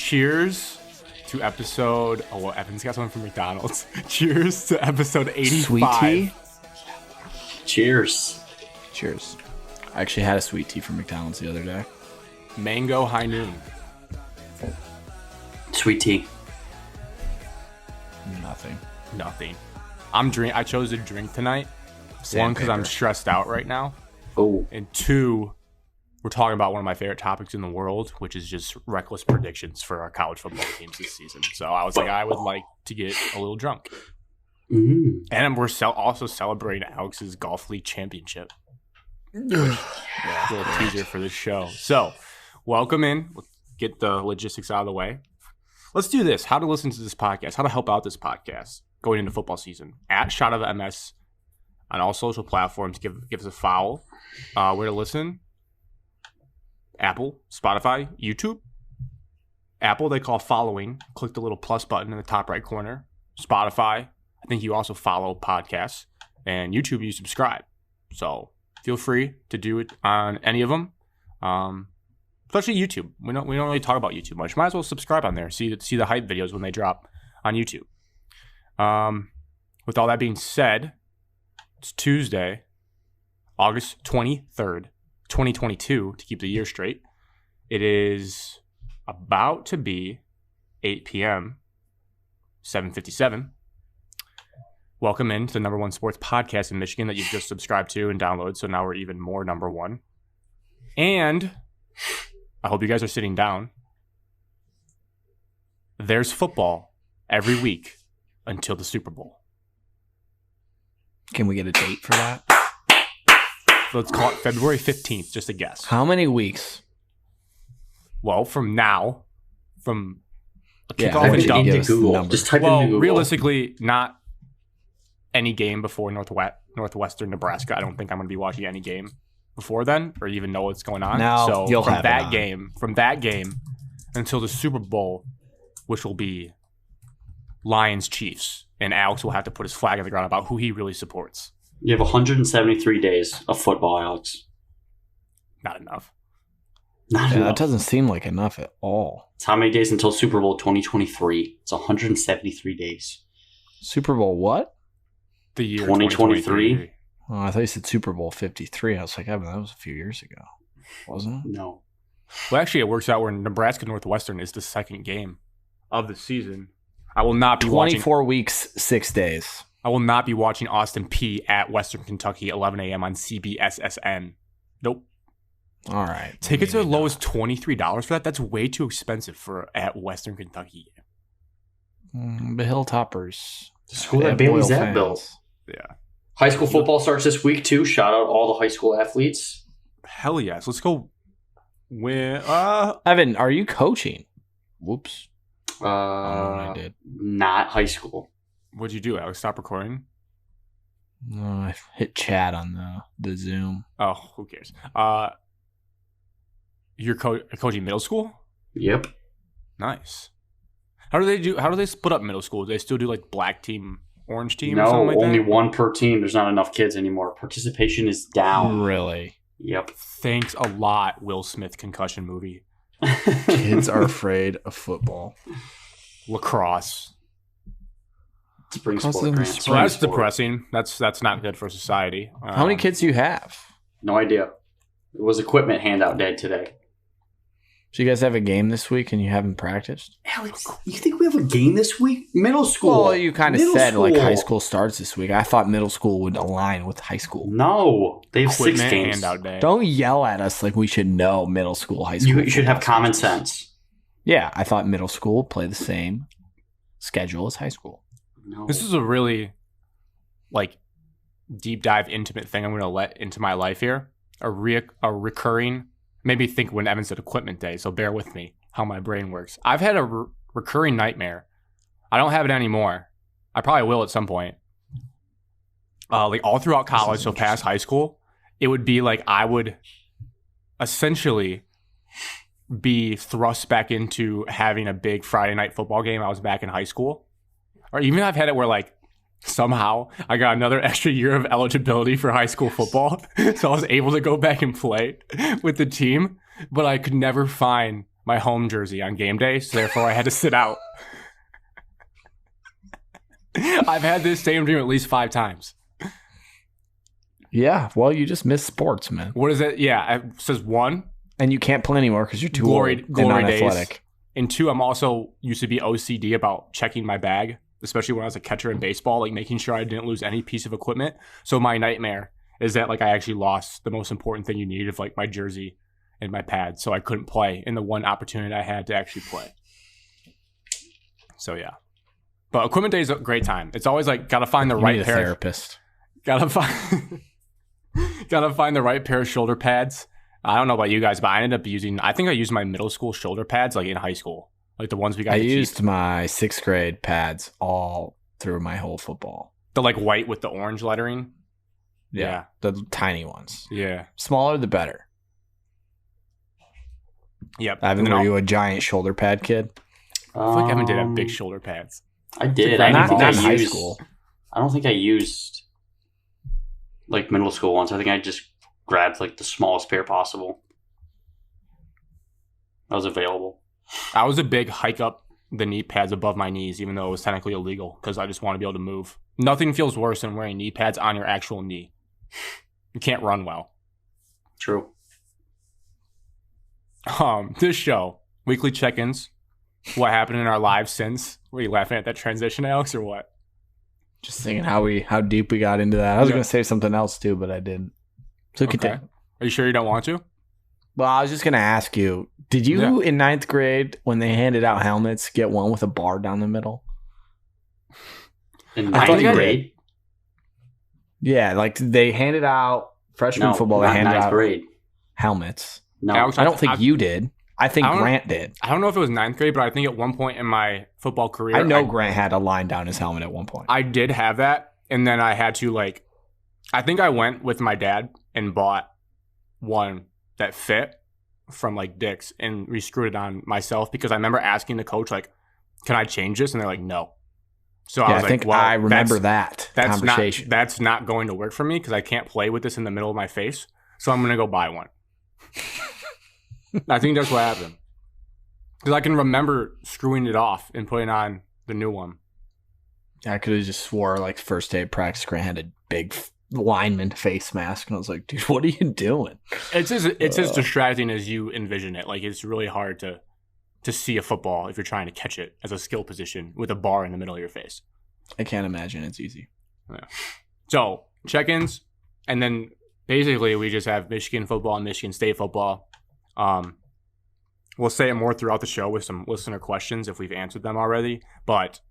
cheers to episode. Oh, well, Evan's got something from McDonald's. Cheers to episode 85. Sweet tea? Cheers. Cheers. I actually had a sweet tea from McDonald's the other day. Mango high noon. Sweet tea. Nothing. I chose to drink tonight. One, because I'm stressed out right now. Oh. And two, we're talking about one of my favorite topics in the world, which is just reckless predictions for our college football teams this season. So I was like, I would like to get a little drunk. Mm-hmm. And we're also celebrating Alex's Golf League championship. A little teaser for the show. So, welcome in. Let's get the logistics out of the way. Let's do this. How to listen to this podcast. How to help out this podcast going into football season. At Shot of the MS on all social platforms. Give us a follow. Where to listen? Apple, Spotify, YouTube. Apple, they call following. Click the little plus button in the top right corner. Spotify, I think you also follow podcasts. And YouTube, you subscribe. So feel free to do it on any of them. Especially YouTube. We don't really talk about YouTube much. Might as well subscribe on there. See the hype videos when they drop on YouTube. With all that being said, it's Tuesday, August 23rd, 2022, to keep the year straight. It is about to be 8 p.m., 7:57. Welcome in to the number one sports podcast in Michigan that you've just subscribed to and downloaded, so now we're even more number one. And I hope you guys are sitting down. There's football every week until the Super Bowl. Can we get a date for that? Let's call it February 15th, just a guess. How many weeks? Well, from now, from a Yeah, kickoff and give dunk. us the Google. number. Just type into Well, Google. realistically, not any game before Northwestern Nebraska. I don't think I'm going to be watching any game before then, or even know what's going on. No, so you'll from have it that on. game until the Super Bowl, which will be Lions Chiefs, and Alex will have to put his flag on the ground about who he really supports. You have 173 days of football, Alex. Not enough. Not Yeah, enough. that doesn't seem like enough at all. It's how many days until Super Bowl 2023? It's 173 days. Super Bowl what? The year 2023. Oh, I thought you said Super Bowl 53. I was like, that was a few years ago. Wasn't it? No. Well, actually, it works out where Nebraska Northwestern is the second game of the season. I will not be watching. 24 weeks, 6 days. I will not be watching Austin P at Western Kentucky, 11 a.m. on CBSSN. Nope. All right. Tickets are Maybe as low not. as $23 for that. That's way too expensive for at Western Kentucky. The Hilltoppers. The school They that have Bailey's loyal at fans. built. Yeah. High school football starts this week, too. Shout out all the high school athletes. Hell yes. Let's go win. Evan, are you coaching? Whoops. I don't know what I did. Not high school. What'd you do, Alex? Stop recording? No, I hit chat on the Zoom. Oh, who cares? You're coaching middle school? Yep. Nice. How do they split up middle school? Do they still do like black team, orange team, or something No, like only that? one per team. There's not enough kids anymore. Participation is down. Really? Yep. Thanks a lot, Will Smith concussion movie. Kids are afraid of football. Lacrosse. Spring Because sport, of the Grant. spring So that's sport. depressing. That's not good for society. How many kids do you have? No idea. It was equipment handout day today. So you guys have a game this week and you haven't practiced? Alex, you think we have a game this week? Middle school. Well, you kind of Middle said like school. high school starts this week. I thought middle school would align with high school. No, they have 6 Equipment games. handout day. Don't yell at us like we should know middle school, high school. You should have football common schedules. sense. Yeah, I thought middle school play the same schedule as high school. No. This is a really like deep dive intimate thing I'm going to let into my life here. A recurring, maybe think when Evan said equipment day, so bear with me how my brain works. I've had a recurring nightmare. I don't have it anymore. I probably will at some point. Like all throughout college, so past high school, it would be like I would essentially be thrust back into having a big Friday night football game. I was back in high school. Or even I've had it where like somehow I got another extra year of eligibility for high school football. So I was able to go back and play with the team, but I could never find my home jersey on game day, so therefore I had to sit out. I've had this same dream at least 5 times. Yeah, well, you just miss sports, man. What is it? Yeah, it says 1. And you can't play anymore because you're too Glory old and days. unathletic. And 2, I'm also used to be OCD about checking my bag, especially when I was a catcher in baseball, like making sure I didn't lose any piece of equipment. So my nightmare is that like I actually lost the most important thing you need of like my jersey and my pads, so I couldn't play in the one opportunity I had to actually play. So yeah. But equipment day is a great time. It's always like gotta find the right pair. Therapist. Gotta find the right pair of shoulder pads. I don't know about you guys, but I ended up I think I used my middle school shoulder pads like in high school. Like the ones we got I to used keep. my 6th grade pads all through my whole football. The like white with the orange lettering. Yeah. The tiny ones. Yeah. Smaller the better. Yep. Evan, were you a giant shoulder pad kid? I feel like Evan did have big shoulder pads. I did. Like, I don't think not I in high used. school. I don't think I used like middle school ones. I think I just grabbed like the smallest pair possible that was available. I was a big hike up the knee pads above my knees, even though it was technically illegal because I just want to be able to move. Nothing feels worse than wearing knee pads on your actual knee. You can't run well. True. This show, weekly check-ins. What happened in our lives since? Were you laughing at that transition, Alex, or what? Just thinking how deep we got into that. I was going to say something else too, but I didn't. So continue. Are you sure you don't want to? Well, I was just going to ask you, did you in 9th grade, when they handed out helmets, get one with a bar down the middle? In I think 9th I grade? Yeah, like they handed out freshman football. They not handed 9th out grade. helmets. No. Alex, I don't think you did. I think Grant did. I don't know if it was 9th grade, but I think at one point in my football career, I know Grant had a line down his helmet at one point. I did have that, and then I had to I think I went with my dad and bought one that fit from Dick's and re-screwed it on myself because I remember asking the coach can I change this? And they're like, no. So I was I think well, I remember that conversation. That's not going to work for me because I can't play with this in the middle of my face. So I'm going to go buy one. I think that's what happened. Because I can remember screwing it off and putting on the new one. I could have just swore first day of practice, Grant had a big lineman face mask. And I was like, dude, what are you doing? It's as distracting as you envision it. It's really hard to see a football if you're trying to catch it as a skill position with a bar in the middle of your face. I can't imagine it's easy. Yeah. So, check-ins, and then basically we just have Michigan football and Michigan State football. We'll say it more throughout the show with some listener questions if we've answered them already. But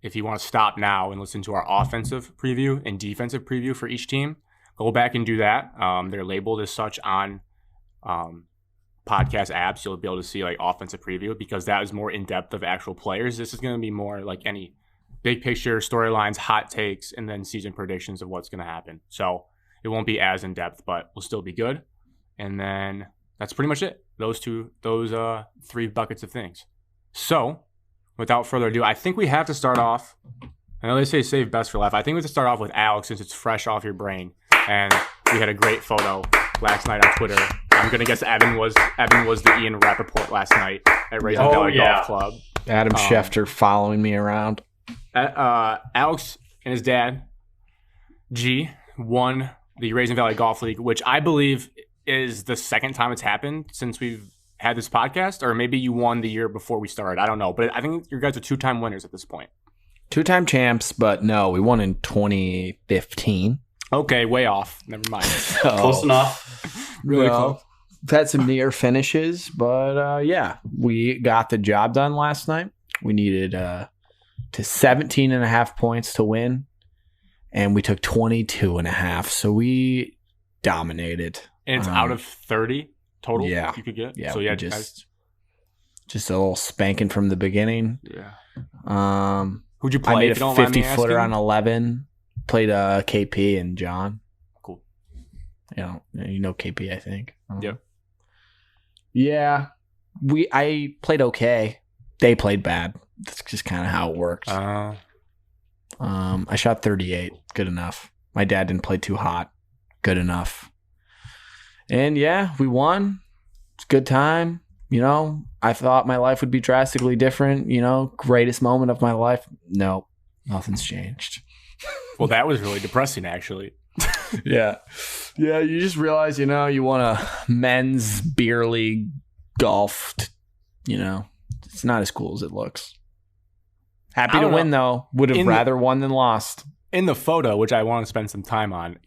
if you want to stop now and listen to our offensive preview and defensive preview for each team, go back and do that. They're labeled as such on podcast apps. You'll be able to see offensive preview because that is more in depth of actual players. This is going to be more like any big picture storylines, hot takes, and then season predictions of what's going to happen. So it won't be as in depth, but will still be good. And then that's pretty much it. Those 3 buckets of things. So without further ado, I think we have to start off. I know they say save best for last. I think we have to start off with Alex since it's fresh off your brain. And we had a great photo last night on Twitter. I'm gonna guess Evan was the Ian Rappaport last night at Raisin Valley Golf Club. Adam Schefter following me around. Alex and his dad, G, won the Raisin Valley Golf League, which I believe is the second time it's happened since we've had this podcast, or maybe you won the year before we started. I don't know, but I think you guys are 2-time winners at this point. 2-time champs, but no, we won in 2015. Okay, way off. Never mind. Close enough. Really close. We've had some near finishes, but yeah, we got the job done last night. We needed to 17.5 points to win, and we took 22.5, so we dominated. And it's out of 30 total you could get? Yeah, so yeah, just a little spanking from the beginning. Yeah. Who'd you play? I made a 50-footer on 11. Played KP and John. Cool. You know KP, I think. Yep. Yeah. I played okay. They played bad. That's just kind of how it worked. I shot 38. Good enough. My dad didn't play too hot. Good enough. And yeah, we won. It's a good time. I thought my life would be drastically different. Greatest moment of my life. No, nothing's changed. Well, that was really depressing, actually. Yeah. Yeah, you just realize, you want a men's beer league golf. It's not as cool as it looks. Happy to win, though. Would have rather won than lost. In the photo, which I want to spend some time on,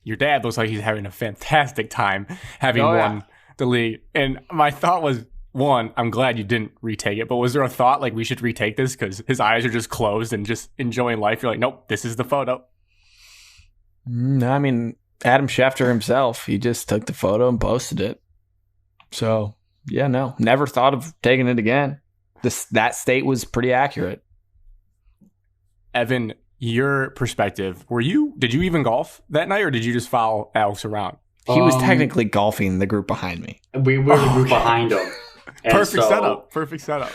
your dad looks like he's having a fantastic time having won the league. And my thought was, one, I'm glad you didn't retake it, but was there a thought like we should retake this because his eyes are just closed and just enjoying life? You're like, nope, this is the photo. No, I mean, Adam Schefter himself, he just took the photo and posted it. So, yeah, no, never thought of taking it again. That state was pretty accurate. Evan, your perspective, did you even golf that night or did you just follow Alex around? He was technically golfing the group behind me. We were the group behind him. Perfect setup.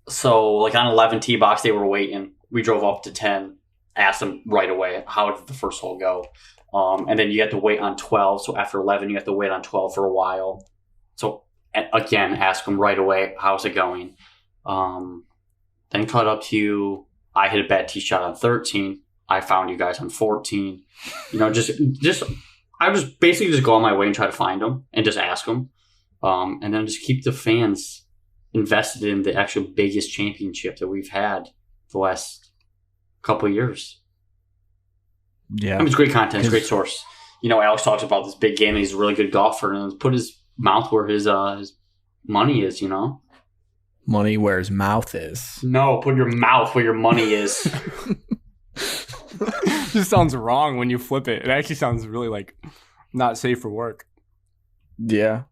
So like on 11 tee box, they were waiting. We drove up to 10, asked them right away, how did the first hole go? And then you have to wait on 12. So after 11, you have to wait on 12 for a while. So again, ask them right away, how's it going? Then cut up to, I hit a bad tee shot on 13. I found you guys on 14. I would basically just go on my way and try to find them and just ask them. And then just keep the fans invested in the actual biggest championship that we've had the last couple of years. Yeah. I mean, it's great content. It's a great source. Alex talks about this big game and he's a really good golfer and put his mouth where his money is, Money where his mouth is. No, put your mouth where your money is. Just sounds wrong when you flip it. It actually sounds really like not safe for work. Yeah.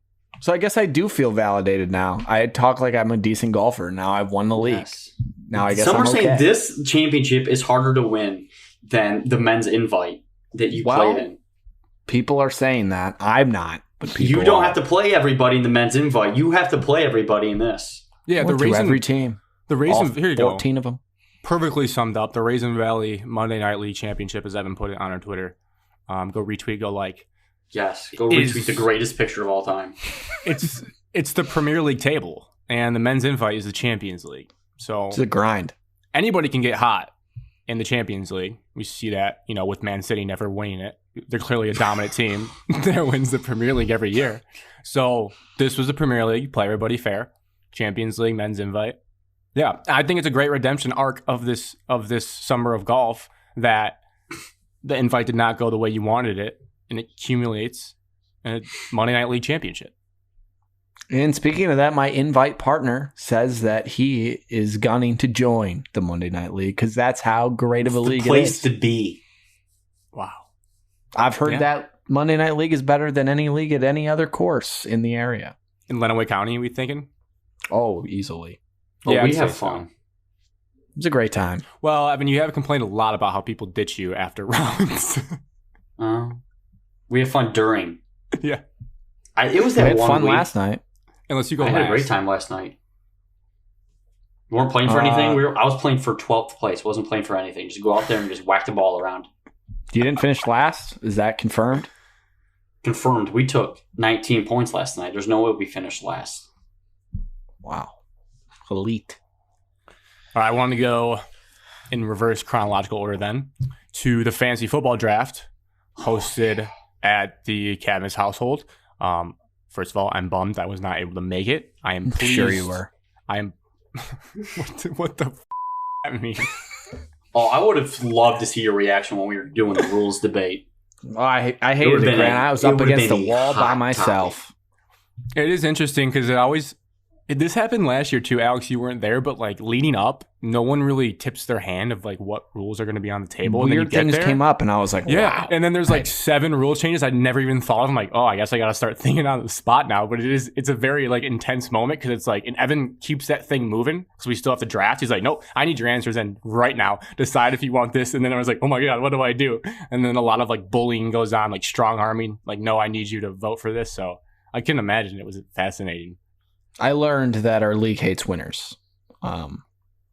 So I guess I do feel validated now. I talk like I'm a decent golfer. Now I've won the league. Yes. Now I guess some I'm are okay. saying this championship is harder to win than the men's invite that you played in. People are saying that. I'm not. But people you don't have to play everybody in the men's invite. You have to play everybody in this. Yeah, the reason every team. The reason here you 14 go. of them. Perfectly summed up. The Raisin Valley Monday Night League Championship, as Evan put it on our Twitter. Go retweet, go like. Yes, go retweet the greatest picture of all time. It's the Premier League table, and the men's invite is the Champions League. So it's a grind. Anybody can get hot in the Champions League. We see that, with Man City never winning it. They're clearly a dominant team that wins the Premier League every year. So this was the Premier League. Play everybody fair. Champions League, men's invite. Yeah, I think it's a great redemption arc of this summer of golf that the invite did not go the way you wanted it, and it accumulates in a Monday Night League championship. And speaking of that, my invite partner says that he is gunning to join the Monday Night League because that's how great of a league it is. Place to be. Wow. I've heard that Monday Night League is better than any league at any other course in the area. In Lenawee County, we thinking? Oh, easily. Well, yeah, we have fun. It's a great time. Well, I mean, you have complained a lot about how people ditch you after rounds. We have fun during. Yeah. It was that we had one fun week. last night. Unless you go I had a great time last night. You weren't playing for anything? I was playing for 12th place. Wasn't playing for anything. Just go out there and just whack the ball around. You didn't finish last? Is that confirmed? Confirmed. We took 19 points last night. There's no way we finished last. Wow. Elite. All right, I want to go in reverse chronological order then to the fantasy football draft hosted at the Cadmus household. First of all, I'm bummed I was not able to make it. I am pleased. Sure you were. I am. what the that mean? Oh, I would have loved to see your reaction when we were doing the rules debate. Well, I hated it, Grant. I was up against the wall by myself. It is interesting because this happened last year too, Alex. You weren't there, but like leading up, no one really tips their hand of like what rules are going to be on the table. Weird and then things came up, and I was like, wow. Yeah, and then there's like 7 rule changes I'd never even thought of. I'm like, oh, I guess I got to start thinking on the spot now. But it's a very like intense moment because it's like, and Evan keeps that thing moving, so we still have to draft. He's like, nope, I need your answers and right now. Decide if you want this. And then I was like, oh my god, what do I do? And then a lot of like bullying goes on, like strong arming, like no, I need you to vote for this. So I can imagine it was fascinating. I learned that our league hates winners.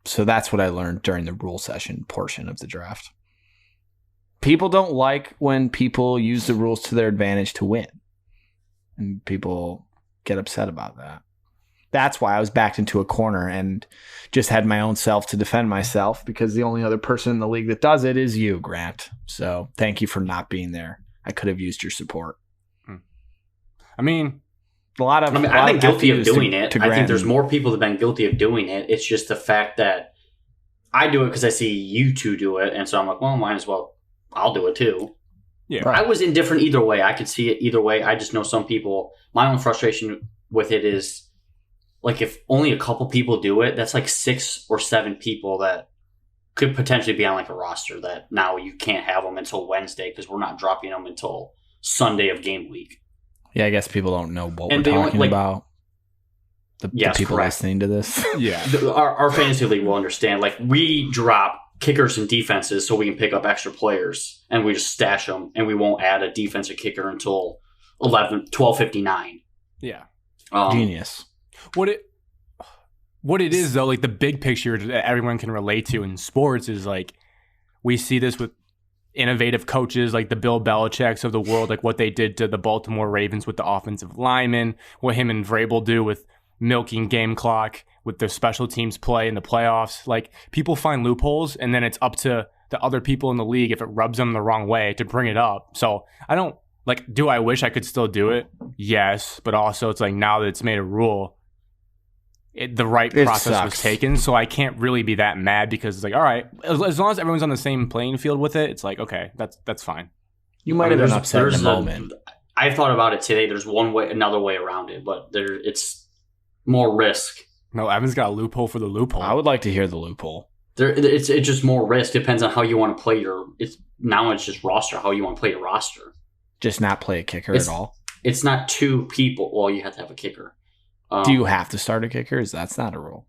So that's what I learned during the rule session portion of the draft. People don't like when people use the rules to their advantage to win. And people get upset about that. That's why I was backed into a corner and just had my own self to defend myself, because the only other person in the league that does it is you, Grant. So thank you for not being there. I could have used your support. I mean, I've been guilty of doing it. I think there's more people that have been guilty of doing it. It's just the fact that I do it because I see you two do it, and so I'm like, well, might as well. I'll do it too. Yeah, Right. I was indifferent either way. I could see it either way. I just know some people. My own frustration with it is, like, if only a couple people do it, that's like 6 or 7 people that could potentially be on like a roster that now you can't have them until Wednesday because we're not dropping them until Sunday of game week. Yeah, I guess people don't know what And we're they only, talking like- about. The people correct. listening to this. yeah. Our fantasy league will understand. Like, we drop kickers and defenses so we can pick up extra players, and we just stash them, and we won't add a defensive kicker until 12:59. Yeah. Genius. What it is though, like the big picture that everyone can relate to in sports is like we see this with innovative coaches like the Bill Belichicks of the world, like what they did to the Baltimore Ravens with the offensive linemen, what him and Vrabel do with milking game clock, with their special teams play in the playoffs. Like, people find loopholes, and then it's up to the other people in the league, if it rubs them the wrong way, to bring it up. So I don't like, do I wish I could still do it? Yes, but also it's like, now that it's made a rule, the right process was taken, so I can't really be that mad, because it's like, all right, as long as everyone's on the same playing field with it, it's like, okay, that's fine. You might have been upset in the moment. I thought about it today. There's another way around it, but it's more risk. No, Evan's got a loophole for the loophole. I would like to hear the loophole. It's just more risk. Depends on how you want to play it's just roster, how you want to play your roster. Just not play a kicker at all? It's not 2 people. Well, you have to have a kicker. Do you have to start a kicker? That's not a rule.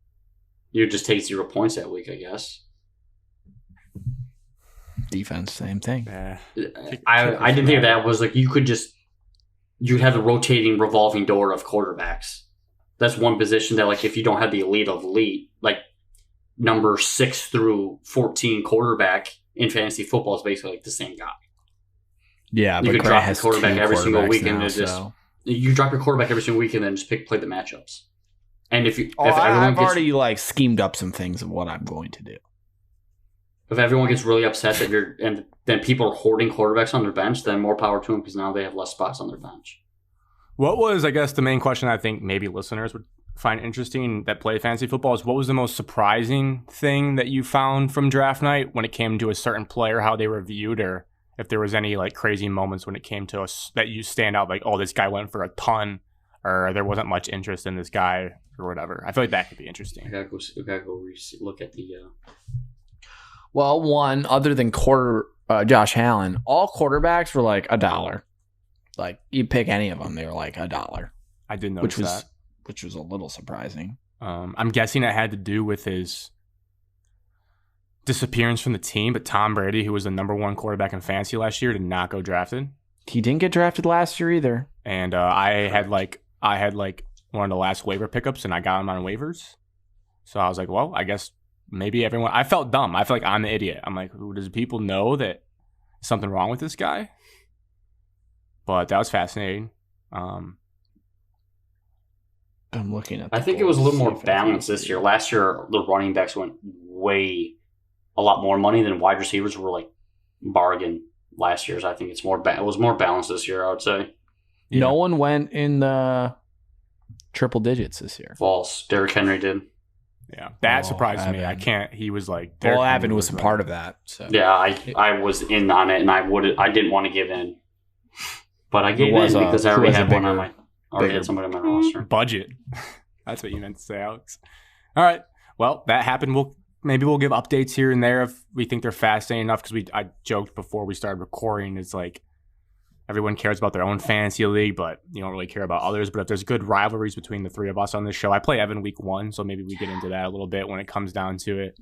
You just take 0 points that week, I guess. Defense, same thing. I didn't think of that. Was like, you'd have the rotating revolving door of quarterbacks. That's one position that, like, if you don't have the elite of elite, like number 6 through 14 quarterback in fantasy football is basically like the same guy. Yeah, you but could Grant drop has the quarterback every single week, now, and you drop your quarterback every single week, and then just play the matchups. And if I've already like schemed up some things of what I'm going to do. If everyone gets really upset that and then people are hoarding quarterbacks on their bench, then more power to them, because now they have less spots on their bench. What was, I guess, the main question I think maybe listeners would find interesting that play fantasy football is, what was the most surprising thing that you found from draft night when it came to a certain player, how they were viewed, or if there was any like crazy moments when it came to us that you stand out, like, oh, this guy went for a ton, or there wasn't much interest in this guy, or whatever. I feel like that could be interesting. I gotta go look at the. Well, one, other than Josh Allen, all quarterbacks were like $1. Like, you pick any of them, they were like $1. I didn't notice that. Which was a little surprising. I'm guessing it had to do with his disappearance from the team, but Tom Brady, who was the number 1 quarterback in fantasy last year, did not go drafted. He didn't get drafted last year either. And I had one of the last waiver pickups, and I got him on waivers. So I was like, well, I guess maybe everyone. I felt dumb. I feel like I'm the idiot. I'm like, does people know that something wrong with this guy? But that was fascinating. I'm looking at. I think it was a little more balanced this year. Last year, the running backs went a lot more money than wide receivers were like bargain last year's. I think it was more balanced this year, I would say. Yeah. No one went in the triple digits this year. False. Derrick Henry did. Yeah, that surprised me. I can't. He was like. Well, Evan was a part of that. So yeah, I was in on it, and I didn't want to give in, but I gave in because I already had one on my. Already had somebody on my roster. Budget. That's what you meant to say, Alex. All right. Well, that happened. Maybe we'll give updates here and there if we think they're fascinating enough, because I joked before we started recording, it's like everyone cares about their own fantasy league, but you don't really care about others. But if there's good rivalries between the 3 of us on this show, I play Evan week 1, so maybe we get into that a little bit when it comes down to it.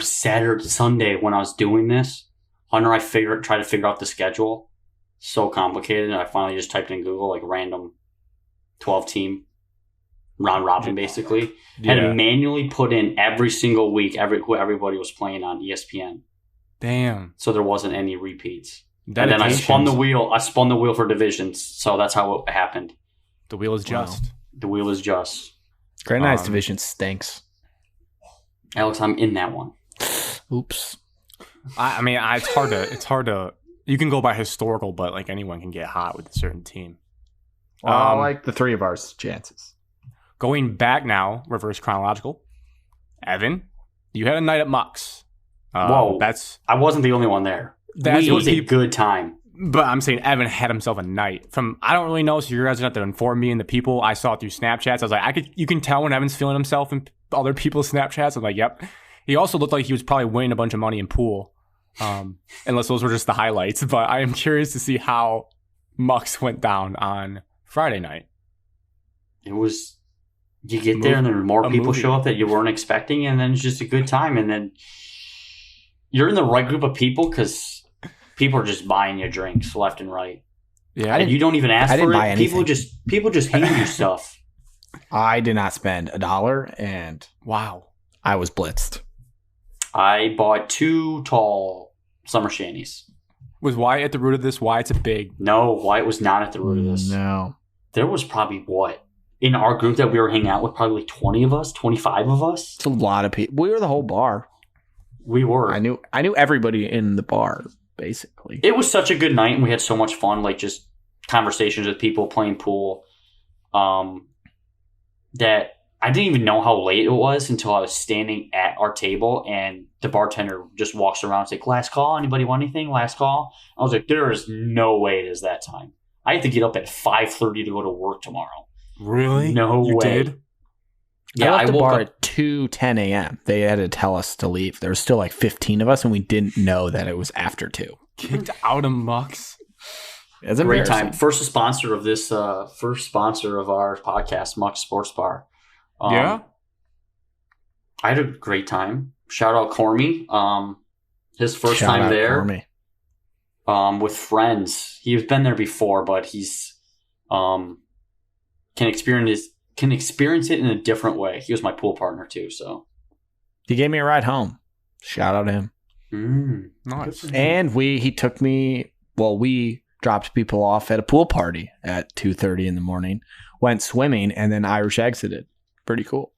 Sunday when I was doing this, Hunter, I tried to figure out the schedule. So complicated, and I finally just typed in Google like random 12-team round robin, basically, and manually put in every single week who everybody was playing on ESPN. Damn! So there wasn't any repeats. And then I spun the wheel. For divisions, so that's how it happened. The wheel is just. The wheel is just. Great Knight's division stinks. Alex, I'm in that one. Oops. I mean, it's hard to. You can go by historical, but like anyone can get hot with a certain team. Well, I like the three of ours chances. Going back now, reverse chronological. Evan, you had a night at Muck's. Whoa. I wasn't the only one there. It was a good time. But I'm saying Evan had himself a night. I don't really know, so you guys are going to have to inform me and the people. I saw it through Snapchats. I was like, you can tell when Evan's feeling himself in other people's Snapchats. I'm like, yep. He also looked like he was probably winning a bunch of money in pool. Unless those were just the highlights. But I am curious to see how Muck's went down on Friday night. It was... You get there and then more people show up that you weren't expecting, and then it's just a good time. And then you're in the right group of people because people are just buying you drinks left and right. Yeah, and you don't even ask for it. People just hand you stuff. I did not spend $1, and wow, I was blitzed. I bought 2 tall summer shandies. Was Wyatt at the root of this? Wyatt's a big... No, Wyatt was not at the root of this. No. There was probably in our group that we were hanging out with, probably 20 of us, 25 of us. It's a lot of people. We were the whole bar. We were. I knew everybody in the bar, basically. It was such a good night, and we had so much fun, like just conversations with people, playing pool, that I didn't even know how late it was until I was standing at our table, and the bartender just walks around and says, last call, anybody want anything? Last call? I was like, there is no way it is that time. I have to get up at 5:30 to go to work tomorrow. Really? No way. You did? Yeah, I left the bar at 2:10 a.m. They had to tell us to leave. There was still like 15 of us, and we didn't know that it was after 2. Kicked out of Muck's. It's a great time. First sponsor of this, first sponsor of our podcast, Muck's Sports Bar. Yeah? I had a great time. Shout out Cormy. His first time there. With friends. He's been there before, but he's can experience it in a different way. He was my pool partner too, so he gave me a ride home. Shout out to him. Nice. And he took me. Well, we dropped people off at a pool party at 2:30 in the morning. Went swimming and then Irish exited. Pretty cool.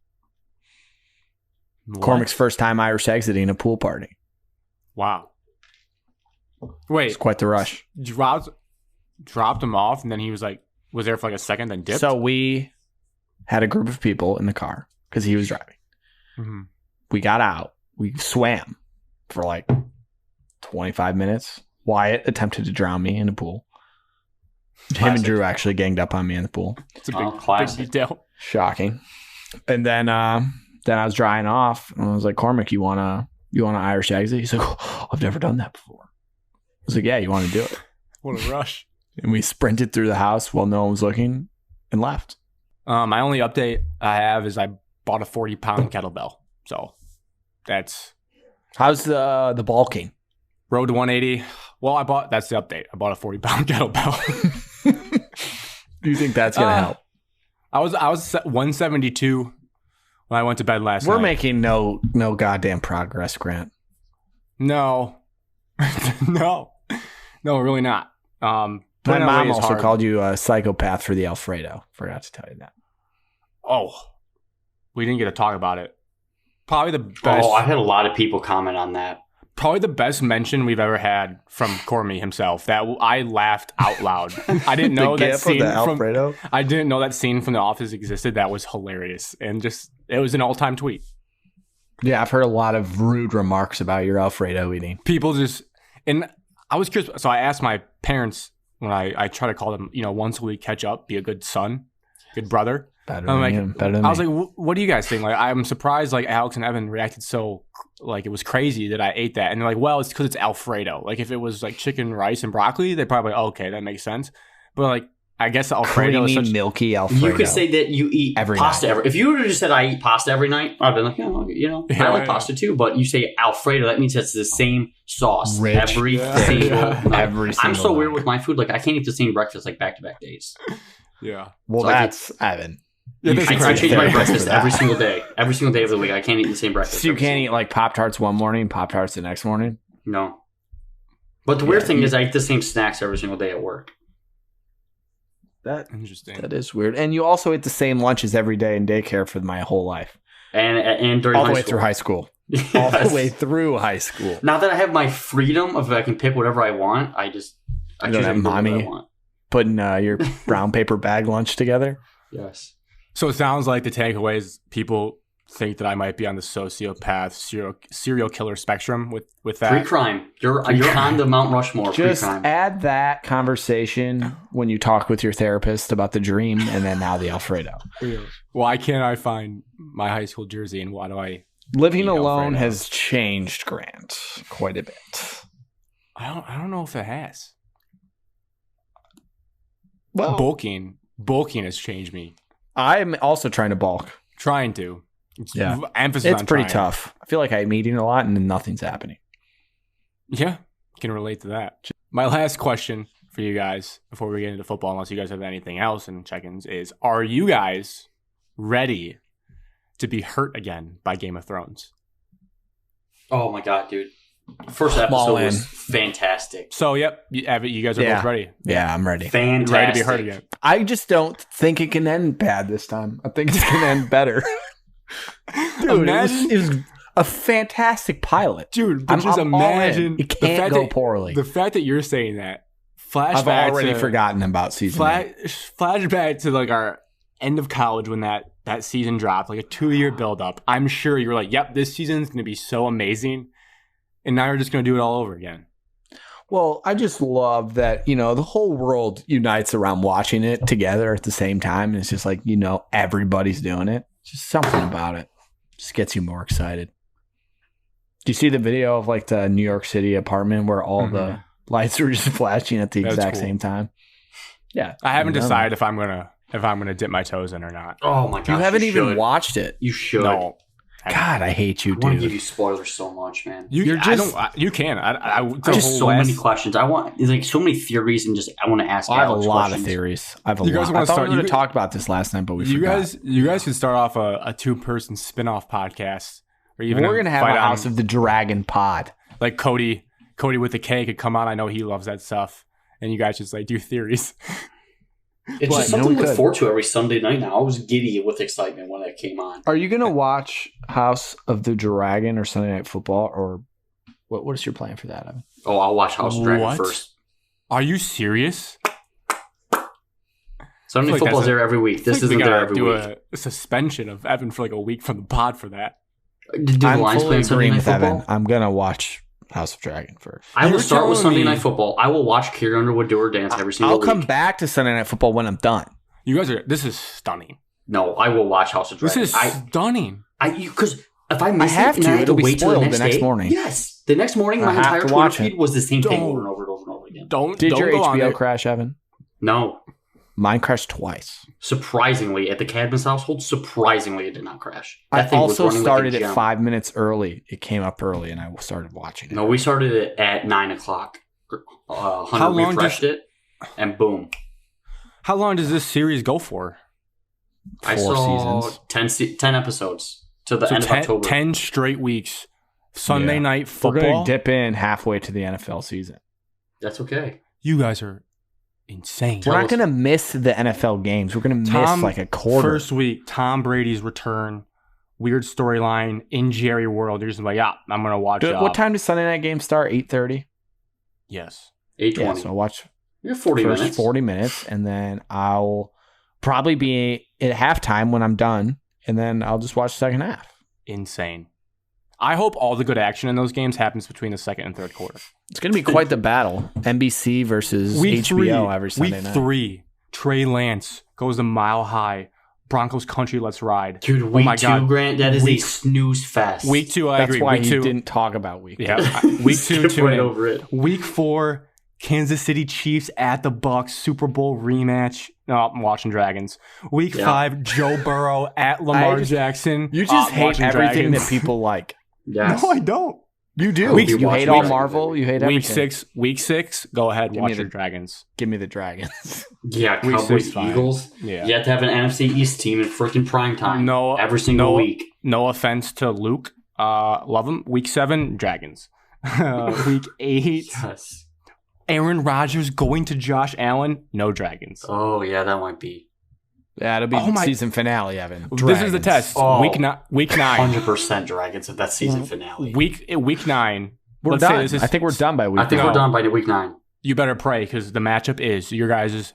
What? Cormac's first time Irish exiting a pool party. Wow. Wait, it's quite the rush. Dropped him off, and then he was there for like a second, then dipped. So we had a group of people in the car because he was driving. Mm-hmm. We got out. We swam for like 25 minutes. Wyatt attempted to drown me in the pool. Classic. Him and Drew actually ganged up on me in the pool. It's a big detail. Shocking. And then I was drying off, and I was like, Cormac, you wanna Irish exit? He's like, oh, I've never done that before. I was like, yeah, you want to do it? What a rush. And we sprinted through the house while no one was looking and left. My only update I have is I bought a 40-pound kettlebell. So that's... How's the bulking? Road to 180. Well, that's the update. I bought a 40-pound kettlebell. Do you think that's going to help? I was 172 when I went to bed last night. We're making no goddamn progress, Grant. No. No, really not. My mom also called you a psychopath for the Alfredo. Forgot to tell you that. Oh, we didn't get to talk about it. Probably the best. Oh, I had a lot of people comment on that. Probably the best mention we've ever had from Cormy himself. That I laughed out loud. I didn't know that scene Alfredo. I didn't know that scene from The Office existed. That was hilarious, and it was an all-time tweet. Yeah, I've heard a lot of rude remarks about your Alfredo eating. People just. And I was curious, so I asked my parents when I try to call them, once a week, catch up, be a good son, good brother. Better than me. I was like, what do you guys think? Like, I'm surprised, Alex and Evan reacted so, it was crazy that I ate that. And they're like, well, it's because it's Alfredo. Like, if it was, chicken, rice, and broccoli, they'd probably, okay, that makes sense. But, I guess Alfredo creamy, is such... milky Alfredo. You could say that you eat pasta if you would have just said I eat pasta every night, I'd been like, I like pasta too. But you say Alfredo, that means it's the same sauce every single night. I'm so weird with my food. Like, I can't eat the same breakfast back-to-back days. Yeah. Well, that's Evan. Yeah, I change my breakfast every single day. Every single day of the week. I can't eat the same breakfast. So you can't eat Pop-Tarts one morning, Pop-Tarts the next morning? No. But the weird thing is I eat the same snacks every single day at work. Interesting. That is weird. And you also ate the same lunches every day in daycare for my whole life. And during all the high way school. through high school. Yes. All the way through high school. Now that I have my freedom of I can pick whatever I want, I You choose don't have whatever I mommy want. putting your brown paper bag lunch together. Yes. So it sounds like the takeaway is people think that I might be on the sociopath, serial killer spectrum with that. Pre-crime. You're on the Mount Rushmore. Just Pre-crime. add that conversation when you talk with your therapist about the dream and then now the Alfredo. Why can't I find my high school jersey and why do I... Living eat alone Alfredo? has changed Grant quite a bit. I don't know if it has. Well, Bulking has changed me. I'm also trying to bulk. Trying to. Yeah. Emphasis It's on pretty trying. tough. I feel like I'm eating a lot and then nothing's happening. Yeah, can relate to that. My last question for you guys before we get into football, unless you guys have anything else in check-ins, is are you guys ready to be hurt again by Game of Thrones? Oh my god, dude! First All episode in. was fantastic. So, yep, you guys are both ready. Yeah, I'm ready. Fantastic. Ready to be hurt again. I just don't think it can end bad this time. I think it's going to end better. Dude, Imagine- it was a fantastic pilot. Dude, but just I'm all in. imagine It can't go poorly. The fact that you're saying that, flashback I've already to, forgotten about season 8. flashback to like our end of college when that season dropped, like a 2-year build-up. I'm sure you were like, yep, this season's going to be so amazing. And now you're just going to do it all over again. Well, I just love that, the whole world unites around watching it together at the same time. And it's just like, everybody's doing it. Just something about it just gets you more excited. Do you see the video of like the New York City apartment where all the lights were just flashing at the That's exact cool. same time? Yeah. I haven't know. decided if I'm gonna dip my toes in or not. Oh my god! You haven't even should. watched it. You should. No. God, I hate you, I want to give dude. you spoilers so much, man. You just- can. I just so many questions. I want like so many theories and just I want to ask. I have a Alex lot questions. of theories. I have a You guys lot. wanna I thought start- we would you- have talked about this last night, but we You forgot. guys could start off a 2-person spin-off podcast, or even We're gonna have fight a on- House of the Dragon pod. like Cody with the K could come on. I know he loves that stuff, and you guys just like do theories. It's But, just you know, something we to look could. forward to every Sunday night now. I was giddy with excitement when that came on. Are you gonna watch House of the Dragon or Sunday Night Football, or what is your plan for that, Evan? Oh, I'll watch House of Dragon What? first. Are you serious? Sunday I feel like football's that's a- there every week. This I think we isn't there gotta every do week. a suspension of Evan for like a week from the pod for that. Do the I'm Lions fully play on Sunday agreeing night with football? Evan. I'm gonna watch House of Dragon first. I will You're start with telling Sunday me- Night Football. I will watch Carrie Underwood do her dance every single I'll week. come back to Sunday Night Football when I'm done. You guys are. This is stunning. No, I will watch House of This Dragon. is stunning. Because if I miss have it, and to. I have to It'll be wait till the spoiled next, the next day, morning. Yes, the next morning, I my have entire to Twitter watch feed it. was the same thing Don't- over and over and over and over again. Did Don't your go on HBO there. crash, Evan? No, Mine crashed twice. surprisingly, at the Cadman's household, surprisingly, it did not crash. I That thing was also running started like a at gem. 5 minutes early. It came up early, and I started watching it. No, we started it at 9:00. Hunter How long refreshed it, and boom. How long does this series go for? I 4 saw seasons. 10 episodes to the So end of 10, October. 10 straight weeks. Sunday Yeah. night We're football. gonna dip in halfway to the NFL season. That's okay. You guys are insane. We're Tell not us- going to miss the NFL games. We're going to miss like a quarter. First week, Tom Brady's return. Weird storyline in Jerry World. You're just like, yeah, I'm gonna watch it. What time does Sunday night game start? 8:30. Yes. 8:20. Yeah, so I'll watch You're 40 first minutes. 40 minutes, and then I'll probably be at halftime when I'm done, and then I'll just watch the second half. Insane. I hope all the good action in those games happens between the second and third quarter. It's going to be quite the battle. NBC versus HBO every Sunday week night. 3, Trey Lance goes a mile high. Broncos country, let's ride. Dude, Oh week my 2, God. Grant, that is Week- a snooze fest. Week 2, I That's agree. why Week he 2, didn't talk about week. yeah. Week 2, Skip tune right in. over it. Week 4, Kansas City Chiefs at the Bucks Super Bowl rematch. No, I'm watching Dragons. Week Yeah. 5, Joe Burrow at Lamar just- Jackson. You just hate watching everything Dragons. that people like. Yes. No, I don't. You do. Week- you you hate watch all Dragons Marvel. every You hate Week everything. 6, go ahead, Give me watch the- your Dragons. Give me the Dragons. Yeah, Week Cowboys, 6, fine. Eagles. Yeah. You have to have an NFC East team in freaking prime time. No, every single no- week. No offense to Luke. Love him. Week 7, Dragons. Week 8, Yes. Aaron Rodgers going to Josh Allen. No Dragons. Oh, yeah, that might be. Yeah, it'll be season finale, Evan. This is the test. Oh, Week 9. 100% Dragons if that's season finale. Week 9. We're Let's done. say this is, I think we're done by week 9. I think we're done by week 9. You better pray because the matchup is your guys'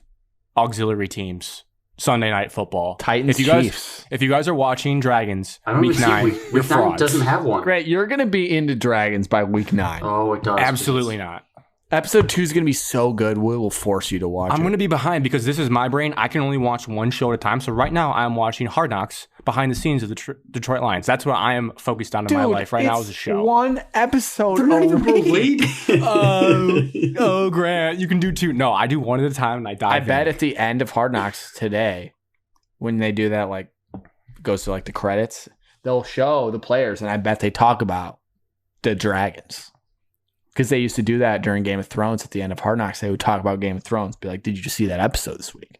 auxiliary teams. Sunday Night Football. Titans, Chiefs. If you guys are watching Dragons, I don't week even 9, see you're week 9 frauds. doesn't have one. Great, you're going to be into Dragons by week 9. Oh, it does. Absolutely not. Episode 2 is going to be so good, we will force you to watch I'm it. going to be behind because this is my brain. I can only watch one show at a time. So right now, I'm watching Hard Knocks behind the scenes of the Detroit Lions. That's what I am focused on in my life right now as a show. One episode They're not a even week. Oh, Grant, you can do 2. No, I do one at a time and I dive I in. bet at the end of Hard Knocks today, when they do that, like, goes to like the credits, they'll show the players, and I bet they talk about the Dragons. Because they used to do that during Game of Thrones at the end of Hard Knocks. They would talk about Game of Thrones. Be like, did you just see that episode this week?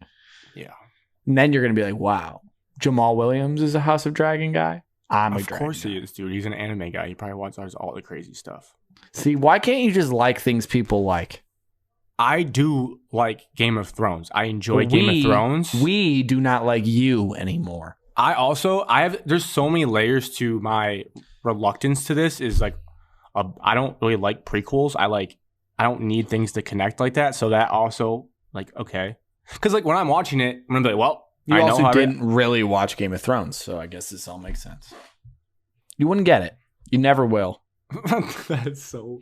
Yeah. And then you're going to be like, wow, Jamal Williams is a House of Dragon guy? I'm a Dragon Of course guy. he is, dude. He's an anime guy. He probably watches all the crazy stuff. See, why can't you just like things people like? I do like Game of Thrones. I enjoy Game of Thrones. We do not like you anymore. There's so many layers to my reluctance to this is like, I don't really like prequels. I don't need things to connect like that. So that also, like, okay. Because, like, when I'm watching it, I'm going to be like, well, You I know also how didn't really watch Game of Thrones, so I guess this all makes sense. You wouldn't get it. You never will. That's so...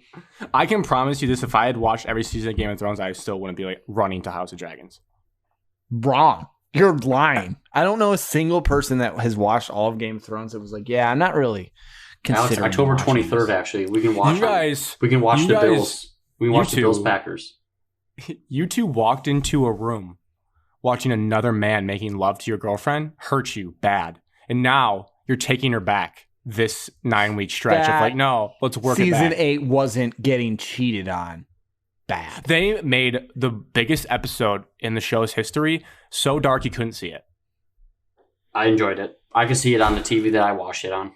I can promise you this. If I had watched every season of Game of Thrones, I still wouldn't be, like, running to House of Dragons. Wrong. You're lying. I don't know a single person that has watched all of Game of Thrones that was like, yeah, I'm not really Alex, considering October watching 23rd, this. actually. We can watch You guys... We can watch you the guys- Bills. We can watch the you Bills two- Packers. You two walked into a room watching another man making love to your girlfriend hurt you bad. And now you're taking her back this 9-week stretch of like, no, let's work it Season back. 8 wasn't getting cheated on. Bad. They made the biggest episode in the show's history so dark you couldn't see it. I enjoyed it. I can see it on the TV that I watched it on.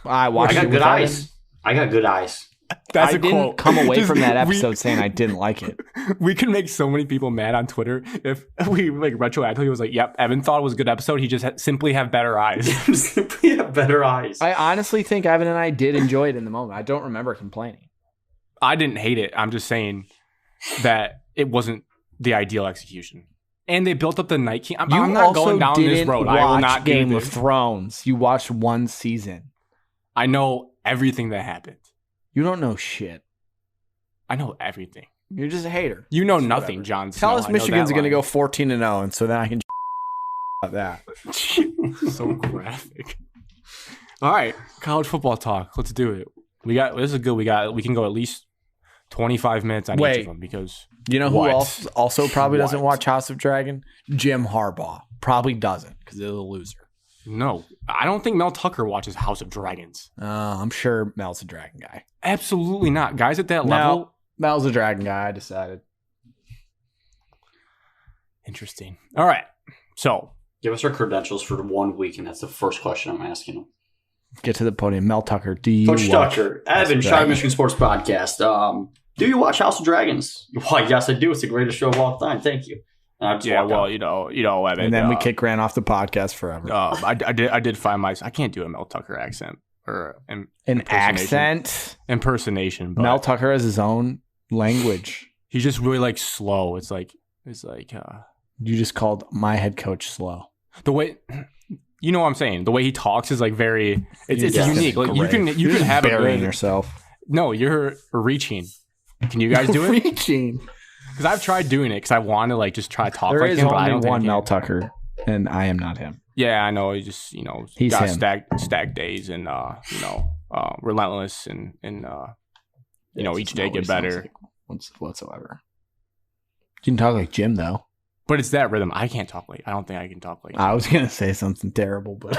I watched I got it good without eyes. him. I got good eyes. That's I a didn't quote. come away Just- from that we- episode saying I didn't like it. We can make so many people mad on Twitter if we like retroactively was like, yep, Evan thought it was a good episode. He just simply have better eyes. We have better eyes. I honestly think Evan and I did enjoy it in the moment. I don't remember complaining. I didn't hate it. I'm just saying that it wasn't the ideal execution. And they built up the Night King. I'm not also going down this didn't road. watch I will not Game do of this. Thrones. You watched one season. I know everything that happened. You don't know shit. I know everything. You're just a hater. You know It's nothing, whatever. John Tell Snow. us I know Michigan's that going to line. go 14-0, and so then I can about that. So graphic. All right, college football talk. Let's do it. This is good. We can go at least 25 minutes on each Wait. of them because You know who What? else also probably doesn't What? watch House of Dragon? Jim Harbaugh. Probably doesn't because he's a loser. no, I don't think Mel Tucker watches House of Dragons. I'm sure Mel's a dragon guy. Absolutely not. Guys at that level. No, Mel's a dragon guy. I decided. Interesting. All right. So Give us our credentials for 1 week, and that's the first question I'm asking him. Get to the podium. Mel Tucker, do you Coach watch Tucker, House of Evan, Shy Dragon? Michigan Sports Podcast. Do you watch House of Dragons? Why, yes, I do. It's the greatest show of all time. Thank you. And I just yeah, walked well, out. you know, Evan. And then we kick Grant off the podcast forever. I did find I can't do a Mel Tucker accent or An impersonation. accent. impersonation, but Mel Tucker has his own language. he's just really like slow. It's like You just called my head coach slow. the way. You know what I'm saying? The way he talks is like very. It's Yeah. unique. Like you can You're can just have a burying good. yourself. No, you're reaching. Can you guys do it? Reaching. Because I've tried doing it because I want to like just try to talk There like is him, but I only don't think I one can. Mel Tucker, and I am not him. Yeah, I know. He just He's got him. stacked days and relentless and each day get better. Whatsoever. You can talk like Jim though. But it's that rhythm. I can't talk like. I don't think I can talk like. I was gonna say something terrible, but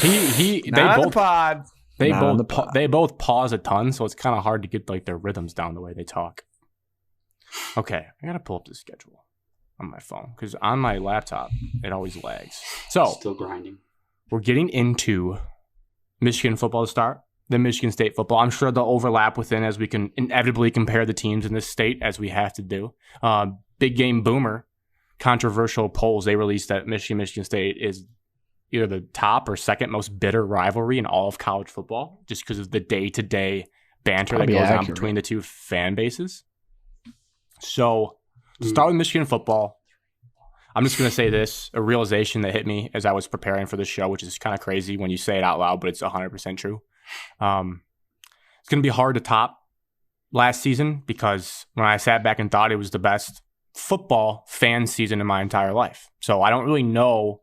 They not on the both pod. they Not on both the pod. they both pause a ton, so it's kind of hard to get like their rhythms down the way they talk. Okay, I gotta pull up the schedule on my phone because on my laptop it always lags. So Still grinding. we're getting into Michigan football to start. the Michigan State football. I'm sure they'll overlap within as we can inevitably compare the teams in this state as we have to do. Big Game Boomer, controversial polls they released that Michigan State is either the top or second most bitter rivalry in all of college football, just because of the day-to-day banter that goes on between the two fan bases. So, to start with Michigan football, I'm just going to say this, a realization that hit me as I was preparing for the show, which is kind of crazy when you say it out loud, but it's 100% true. It's going to be hard to top last season because when I sat back and thought it was the best football fan season in my entire life. So I don't really know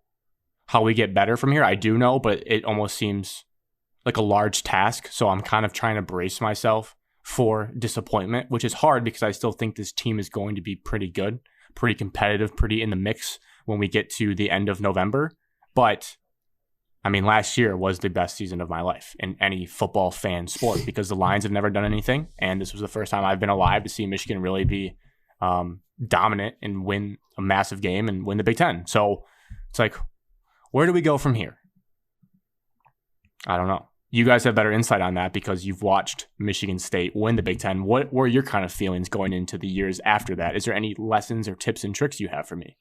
how we get better from here. I do know, but it almost seems like a large task. So I'm kind of trying to brace myself for disappointment, which is hard because I still think this team is going to be pretty good, pretty competitive, pretty in the mix when we get to the end of November. But I mean, last year was the best season of my life in any football fan sport because the Lions have never done anything. And this was the first time I've been alive to see Michigan really be dominant and win a massive game and win the Big Ten. So it's like, where do we go from here? I don't know. You guys have better insight on that because you've watched Michigan State win the Big Ten. What were your kind of feelings going into the years after that? Is there any lessons or tips and tricks you have for me?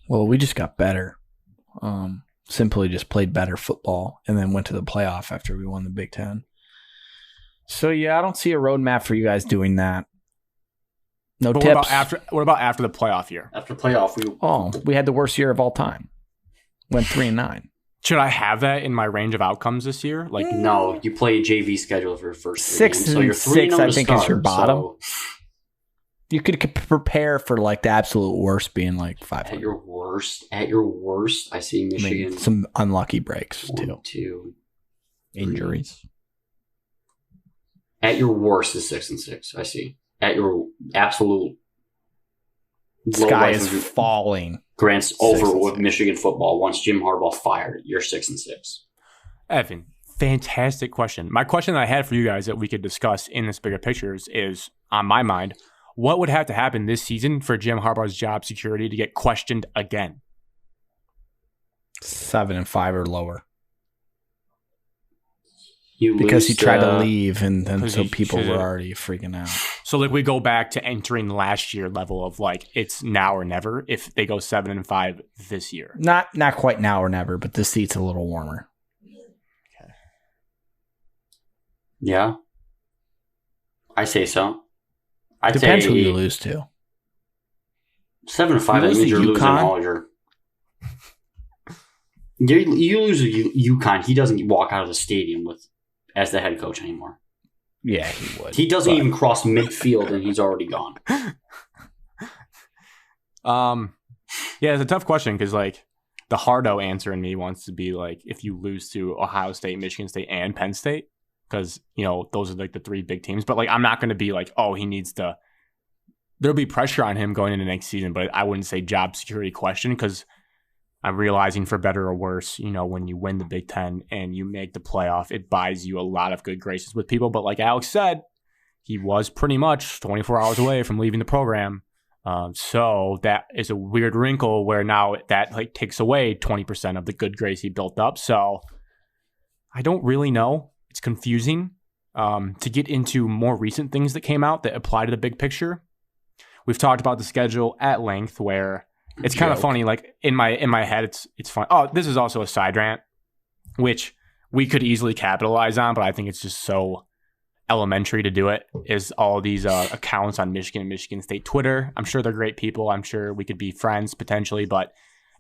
Well, we just got better. Simply just played better football and then went to the playoff after we won the Big Ten. So, yeah, I don't see a roadmap for you guys doing that. No but tips. What about after the playoff year? After playoff, we had the worst year of all time. Went 3-9. Should I have that in my range of outcomes this year? Like, no, you play a JV schedule for your first 6 games, and 6, I think, is your bottom. So you could prepare for like the absolute worst, being like 500. At your worst, I see Michigan. I mean, some unlucky breaks too. 2, Injuries. At your worst is 6-6. I see. At your absolute sky is falling. Grants over with Michigan football once Jim Harbaugh fired. You're 6-6. Evan, fantastic question. My question that I had for you guys that we could discuss in this bigger picture is on my mind. What would have to happen this season for Jim Harbaugh's job security to get questioned again? 7-5 or lower. Because he tried to leave, and then so people were already freaking out. So, like, we go back to entering last year level of like it's now or never. If they go 7-5 this year, not quite now or never, but the seat's a little warmer. Okay. Yeah, I say so. Depends who you lose to. 7-5. That means you're losing all your. You lose to UConn. He doesn't walk out of the stadium as the head coach anymore. Yeah, he would. He doesn't even cross midfield, and he's already gone. Yeah, it's a tough question because like the hardo answer in me wants to be like if you lose to Ohio State, Michigan State, and Penn State, because you know those are like the 3 big teams. But like I'm not going to be like, oh, he needs to. There'll be pressure on him going into next season, but I wouldn't say job security question because I'm realizing for better or worse, you know, when you win the Big Ten and you make the playoff, it buys you a lot of good graces with people. But like Alex said, he was pretty much 24 hours away from leaving the program. So that is a weird wrinkle where now that like takes away 20% of the good grace he built up. So I don't really know. It's confusing. To get into more recent things that came out that apply to the big picture, we've talked about the schedule at length where it's kind of funny. Like in my head, it's fun. Oh, this is also a side rant, which we could easily capitalize on, but I think it's just so elementary to do it. Is all these accounts on Michigan and Michigan State Twitter. I'm sure they're great people. I'm sure we could be friends potentially, but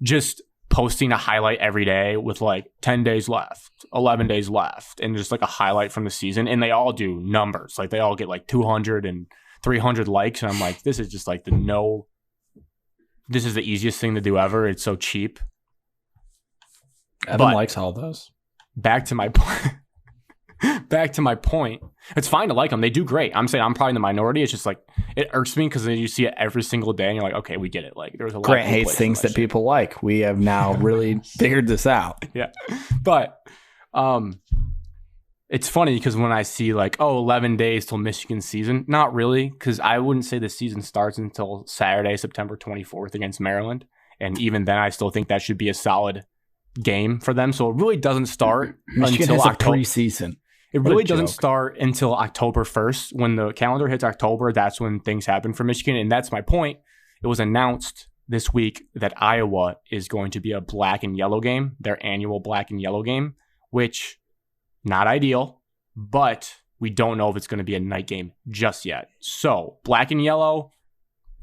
just posting a highlight every day with like 10 days left, 11 days left, and just like a highlight from the season, and they all do numbers. Like they all get like 200 and 300 likes, and I'm like, this is just like this is the easiest thing to do ever. It's so cheap. Evan likes all those. Back to my point. It's fine to like them. They do great. I'm saying I'm probably in the minority. It's just like it irks me because you see it every single day and you're like, okay, we get it. Like there's a lot. Grant hates things that people like. We have now really figured this out. Yeah, but it's funny because when I see like, 11 days till Michigan season, not really, because I wouldn't say the season starts until Saturday, September 24th against Maryland. And even then, I still think that should be a solid game for them. So it really doesn't start Michigan until has October. A preseason. It What a really doesn't joke. start until October 1st. When the calendar hits October, that's when things happen for Michigan. And that's my point. It was announced this week that Iowa is going to be a black and yellow game, their annual black and yellow game, which not ideal, but we don't know if it's going to be a night game just yet. So black and yellow,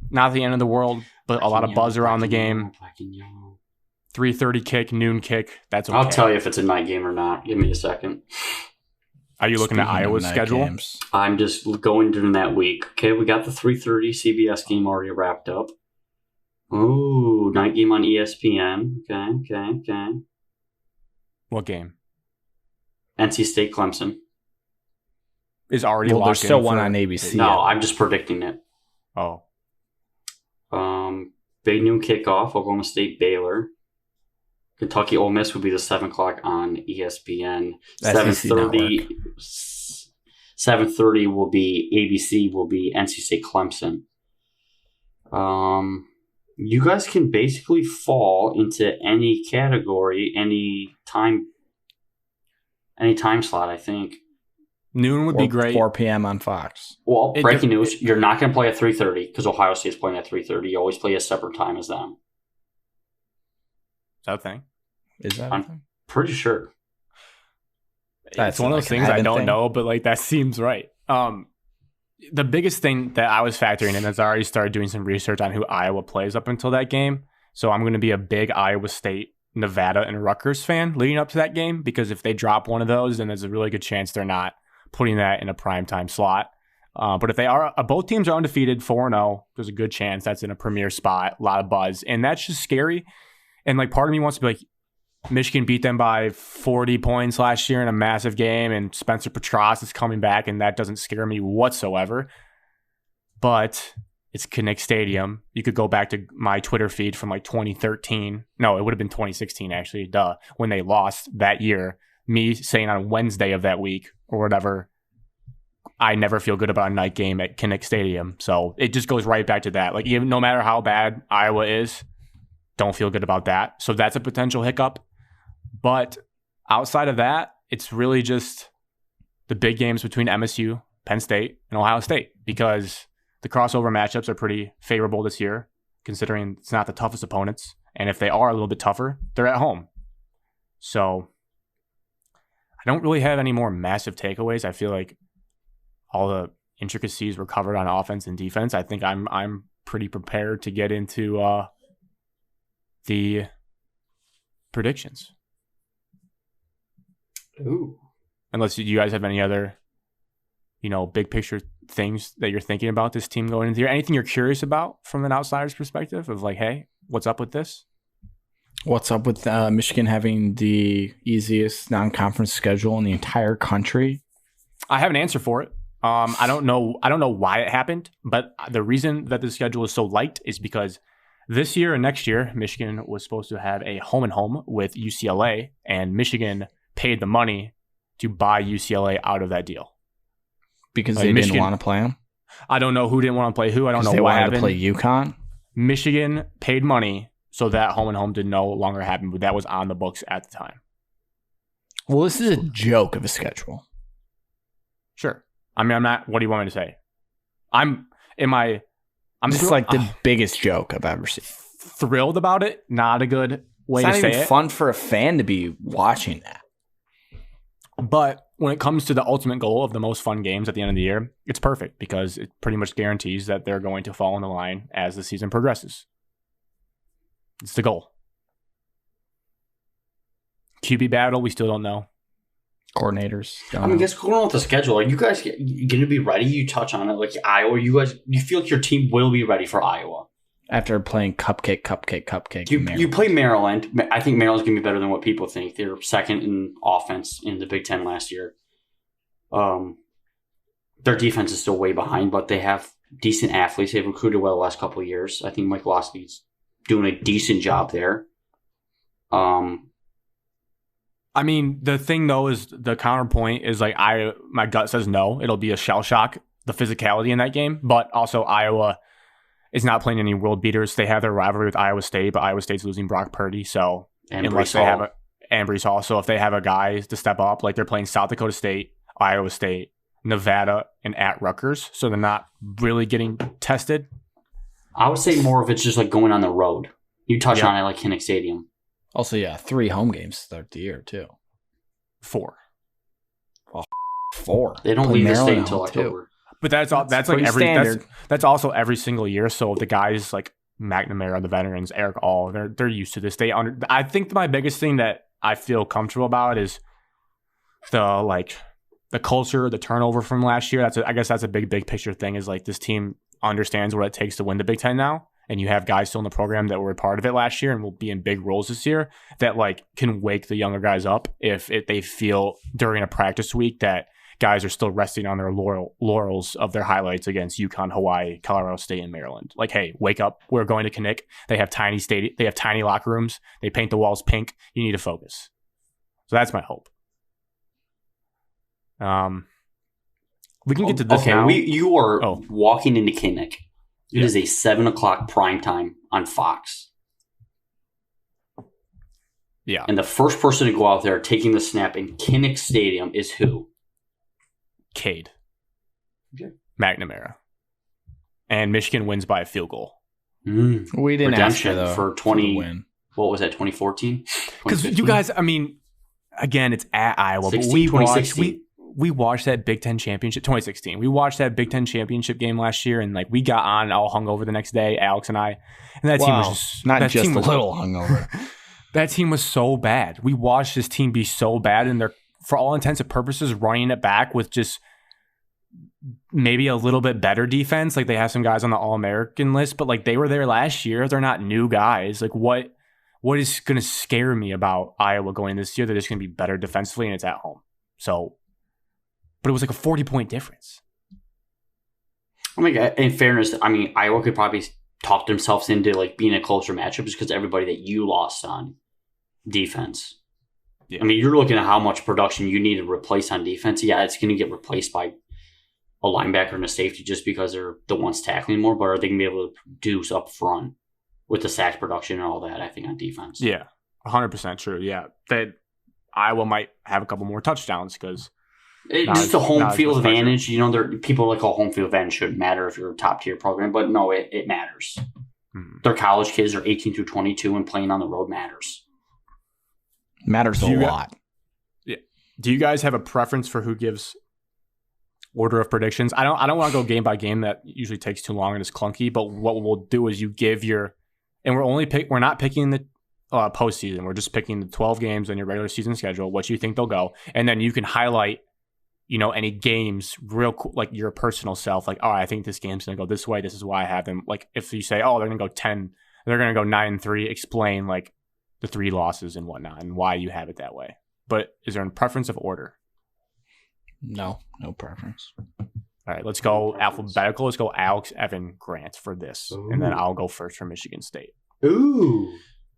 not the end of the world, but a lot of buzz around the game. Black and yellow. 3:30 kick, noon kick. That's okay. I'll tell you if it's a night game or not. Give me a second. Are you looking at Speaking of Iowa's night schedule? games, I'm just going during that week. Okay, we got the 3:30 CBS game already wrapped up. Ooh, night game on ESPN. Okay. What game? NC State Clemson. Is already well, locked there's still in one for- on ABC. No, I'm just predicting it. Oh, Big noon kickoff, Oklahoma State Baylor. Kentucky Ole Miss would be the 7 o'clock on ESPN. SEC 7:30. 7:30 will be ABC. Will be NC State Clemson. You guys can basically fall into any category, any time slot. I think. noon would be great. 4 p.m. on Fox. Well, It breaking de- news: you're not going to play at 3:30 because Ohio State's playing at 3:30. You always play a separate time as them. Is that a thing? Is that? I'm- a thing? Pretty sure. That's It's one of like those an things I Evan don't thing. know, but like that seems right. The biggest thing that I was factoring in is I already started doing some research on who Iowa plays up until that game. So I'm going to be a big Iowa State, Nevada, and Rutgers fan leading up to that game because if they drop one of those, then there's a really good chance they're not putting that in a primetime slot. But if they are, both teams are undefeated, 4-0. There's a good chance that's in a premier spot, a lot of buzz, and that's just scary. And like part of me wants to be like, Michigan beat them by 40 points last year in a massive game, and Spencer Petras is coming back, and that doesn't scare me whatsoever. But it's Kinnick Stadium. You could go back to my Twitter feed from like 2013. No, it would have been 2016, actually, when they lost that year. Me saying on Wednesday of that week or whatever, I never feel good about a night game at Kinnick Stadium. So it just goes right back to that. Like, even no matter how bad Iowa is, don't feel good about that. So that's a potential hiccup. But outside of that, it's really just the big games between MSU, Penn State, and Ohio State because the crossover matchups are pretty favorable this year, considering it's not the toughest opponents. And if they are a little bit tougher, they're at home. So I don't really have any more massive takeaways. I feel like all the intricacies were covered on offense and defense. I think I'm pretty prepared to get into the predictions. Ooh. Unless you guys have any other, big picture things that you're thinking about this team going into the year. Anything you're curious about from an outsider's perspective of like, hey, what's up with this? What's up with Michigan having the easiest non-conference schedule in the entire country? I have an answer for it. I don't know why it happened, but the reason that the schedule is so light is because this year and next year, Michigan was supposed to have a home and home with UCLA, and Michigan paid the money to buy UCLA out of that deal. Because Like they Michigan- didn't want to play them? I don't know who didn't want to play who. I don't know They what wanted happened. to play UConn? Michigan paid money so that home and home did no longer happen, but that was on the books at the time. Well, this is a joke of a schedule. Sure. I mean, I'm not. What do you want me to say? I'm This is like the biggest joke I've ever seen. thrilled about it. Not a good way It's to not say even it. fun for a fan to be watching that. But when it comes to the ultimate goal of the most fun games at the end of the year, it's perfect because it pretty much guarantees that they're going to fall in the line as the season progresses. It's the goal. QB battle, we still don't know. Coordinators. I mean, guess going on with the schedule, are you guys going to be ready? You touch on it, like Iowa. You feel like your team will be ready for Iowa After playing cupcake. You play Maryland. I think Maryland's going to be better than what people think. They're second in offense in the Big Ten last year. Their defense is still way behind, but they have decent athletes. They've recruited well the last couple of years. I think Mike Losky's doing a decent job there. I mean, the thing though is the counterpoint is like my gut says no. It'll be a shell shock, the physicality in that game, but also Iowa is not playing any world beaters. They have their rivalry with Iowa State, but Iowa State's losing Brock Purdy, so And unless Brees they Hall. have and Brees Hall, so if they have a guy to step up, like they're playing South Dakota State, Iowa State, Nevada, and at Rutgers. So they're not really getting tested. I would say more of it's just like going on the road. You touch on it like Kinnick Stadium. Also, 3 home games to start the year, too. 4. 4. They don't Play leave the state Maryland until home, October. But that's like pretty every standard. that's also every single year. So the guys like McNamara, the veterans, Eric All, they're used to this. I think my biggest thing that I feel comfortable about is the culture, the turnover from last year. I guess that's a big picture thing. Is like this team understands what it takes to win the Big Ten now, and you have guys still in the program that were a part of it last year and will be in big roles this year that like can wake the younger guys up if they feel during a practice week that guys are still resting on their laurels of their highlights against UConn, Hawaii, Colorado State, and Maryland. Like, hey, wake up. We're going to Kinnick. They have tiny locker rooms. They paint the walls pink. You need to focus. So that's my hope. We can get to this now. You are walking into Kinnick. It is a 7:00 prime time on Fox. Yeah. And the first person to go out there taking the snap in Kinnick Stadium is who? Cade. Okay. McNamara. And Michigan wins by a field goal. We didn't Redemption ask for 20. What was that? 2014. Because you guys, I mean, again, it's at Iowa, 16, but we watched that Big Ten championship 2016. We watched that Big Ten championship game last year, and like we got on all hungover the next day, Alex and I, and that team was just not just a little hungover. That team was so bad. We watched this team be so bad, and they're, for all intents and purposes, running it back with just maybe a little bit better defense. Like they have some guys on the All-American list, but like they were there last year. They're not new guys. Like what is going to scare me about Iowa going this year? That it's going to be better defensively, and it's at home. So, but it was like a 40-point difference. I mean, in fairness, I mean, Iowa could probably talk themselves into like being a closer matchup just because everybody that you lost on defense. Yeah. I mean, you're looking at how much production you need to replace on defense. Yeah, it's going to get replaced by a linebacker and a safety just because they're the ones tackling more, but are they going to be able to produce up front with the sack production and all that, I think, on defense? Yeah, 100% true. Yeah, that Iowa might have a couple more touchdowns because just the home field advantage. You know, people like home field advantage shouldn't matter if you're a top tier program, but no, it matters. Their college kids are 18 through 22, and playing on the road matters. Matters a lot. Yeah. Do you guys have a preference for who gives order of predictions? I don't want to go game by game. That usually takes too long and is clunky. But what we'll do is you give your, and we're not picking the postseason. We're just picking the 12 games on your regular season schedule. What you think they'll go, and then you can highlight, you know, any games real like your personal self. Like, oh, I think this game's gonna go this way. This is why I have them. Like, if you say, oh, they're gonna go 10, they're gonna go 9-3. Explain like the 3 losses and whatnot and why you have it that way. But is there a preference of order? No preference. All right, let's go alphabetical. Let's go Alex, Evan, Grant for this. Ooh. And then I'll go first for Michigan State. Ooh.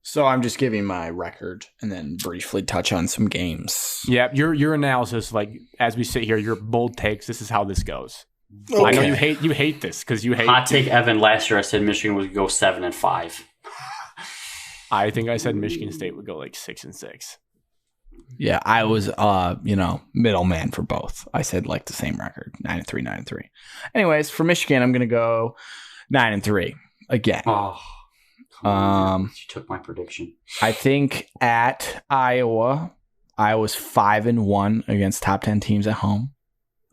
So I'm just giving my record and then briefly touch on some games. Yeah, your analysis, like as we sit here, your bold takes, this is how this goes. Okay. I know you hate this because you hate hot take Evan. Last year I said Michigan would go 7-5. I think I said Michigan State would go like 6-6. Yeah, I was middleman for both. I said like the same record, 9-3, 9-3. Anyways, for Michigan, I'm gonna go 9-3 again. Oh, you took my prediction. I think at Iowa's 5-1 against top 10 teams at home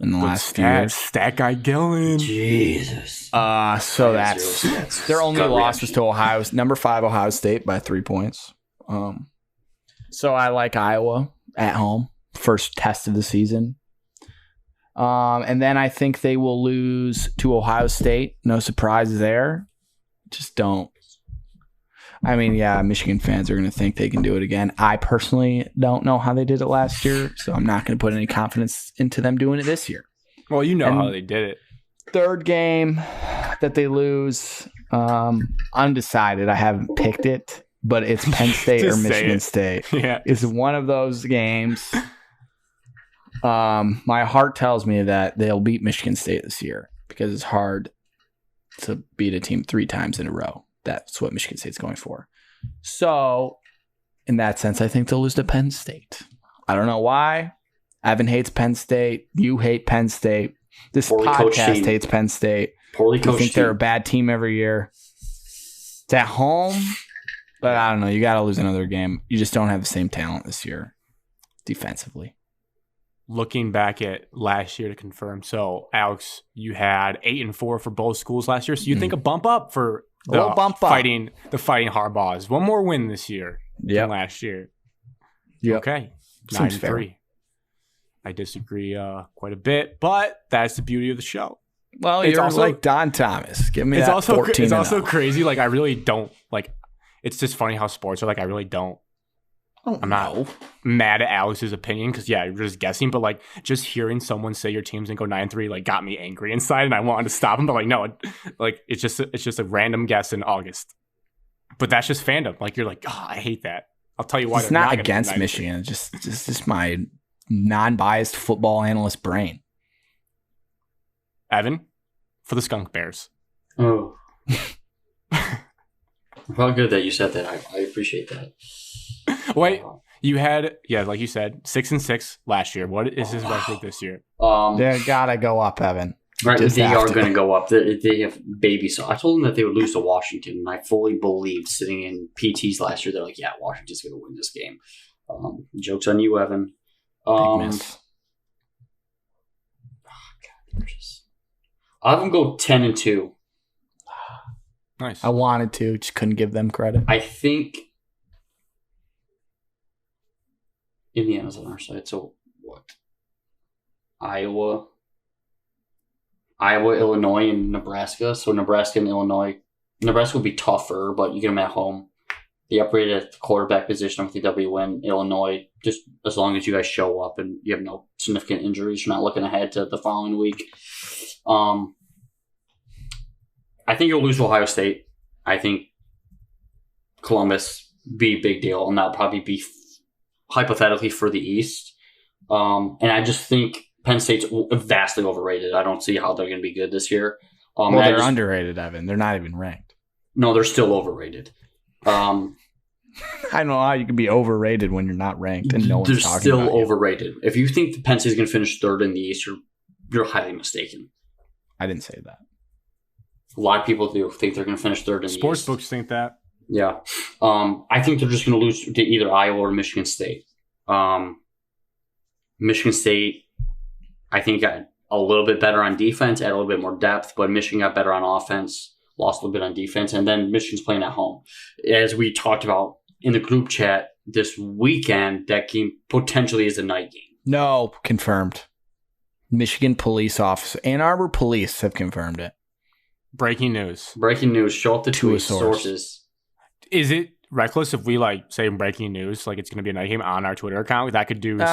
in the last few years. Stat guy Gillen. Jesus. So that's their only loss was to number 5 Ohio State by 3 points. So I like Iowa at home, first test of the season. And then I think they will lose to Ohio State. No surprise there. Just don't. I mean, yeah, Michigan fans are going to think they can do it again. I personally don't know how they did it last year, so I'm not going to put any confidence into them doing it this year. Well, you know how they did it. Third game that they lose, undecided. I haven't picked it, but it's Penn State or Michigan State. Yeah. It's one of those games. My heart tells me that they'll beat Michigan State this year because it's hard to beat a team 3 times in a row. That's what Michigan State's going for. So, in that sense, I think they'll lose to Penn State. I don't know why. Evan hates Penn State. You hate Penn State. This Poorly coached podcast team. hates Penn State. Poorly You coached think they're a team. bad team every year. It's at home, but I don't know. You got to lose another game. You just don't have the same talent this year defensively. Looking back at last year to confirm, so Alex, you had 8-4 for both schools last year. So you think a bump up for A little bump up. fighting Harbaughs. One more win this year Yep. than last year. Yep. Okay, Seems 9-3. I disagree quite a bit, but that's the beauty of the show. Well, It's you're also- like Don Thomas. Give me It's that also 14 it's and also up. crazy. Like I really don't like. It's just funny how sports are like. I really don't. I'm not mad at Alex's opinion because yeah, you're just guessing. But like, just hearing someone say your team's gonna go 9-3 like got me angry inside, and I wanted to stop him. But like, no, like it's just a random guess in August. But that's just fandom. Like you're like, oh, I hate that. I'll tell you why. It's they're not gonna against go 9-3. Michigan. It's just my non-biased football analyst brain. Evan, for the Skunk Bears. Oh. Well, good that you said that. I appreciate that. Wait, you had like you said, 6-6 last year. What is his record this year? They gotta go up, Evan. Right, Just they have are to. going to go up. They have baby. So I told them that they would lose to Washington, and I fully believed sitting in PTs last year. They're like, yeah, Washington's going to win this game. Joke's on you, Evan. Big miss. I'll have them go 10-2. Nice. I wanted to, just couldn't give them credit. I think Indiana's on our side. So what? Iowa, Illinois, and Nebraska. So Nebraska and Illinois. Nebraska will be tougher, but you get them at home. They upgraded at the quarterback position. I think they'll be win. Illinois, just as long as you guys show up and you have no significant injuries, you're not looking ahead to the following week. I think you'll lose to Ohio State. I think Columbus be a big deal, and that'll probably be hypothetically for the East. And I just think Penn State's vastly overrated. I don't see how they're going to be good this year. Well, they're underrated, Evan. They're not even ranked. No, they're still overrated. I don't know how you can be overrated when you're not ranked and no one's They're talking still about you. overrated. If you think the Penn State's going to finish third in the East, you're highly mistaken. I didn't say that. A lot of people do think they're going to finish third in the Sports East. books think that. Yeah. I think they're just going to lose to either Iowa or Michigan State. Michigan State, I think, got a little bit better on defense, had a little bit more depth, but Michigan got better on offense, lost a little bit on defense, and then Michigan's playing at home. As we talked about in the group chat this weekend, that game potentially is a night game. No, confirmed. Michigan police officer, Ann Arbor police have confirmed it. Breaking news. Breaking news, show up the To a tweet source. sources. Is it reckless if we like say breaking news, like it's going to be a night game on our Twitter account? That could do some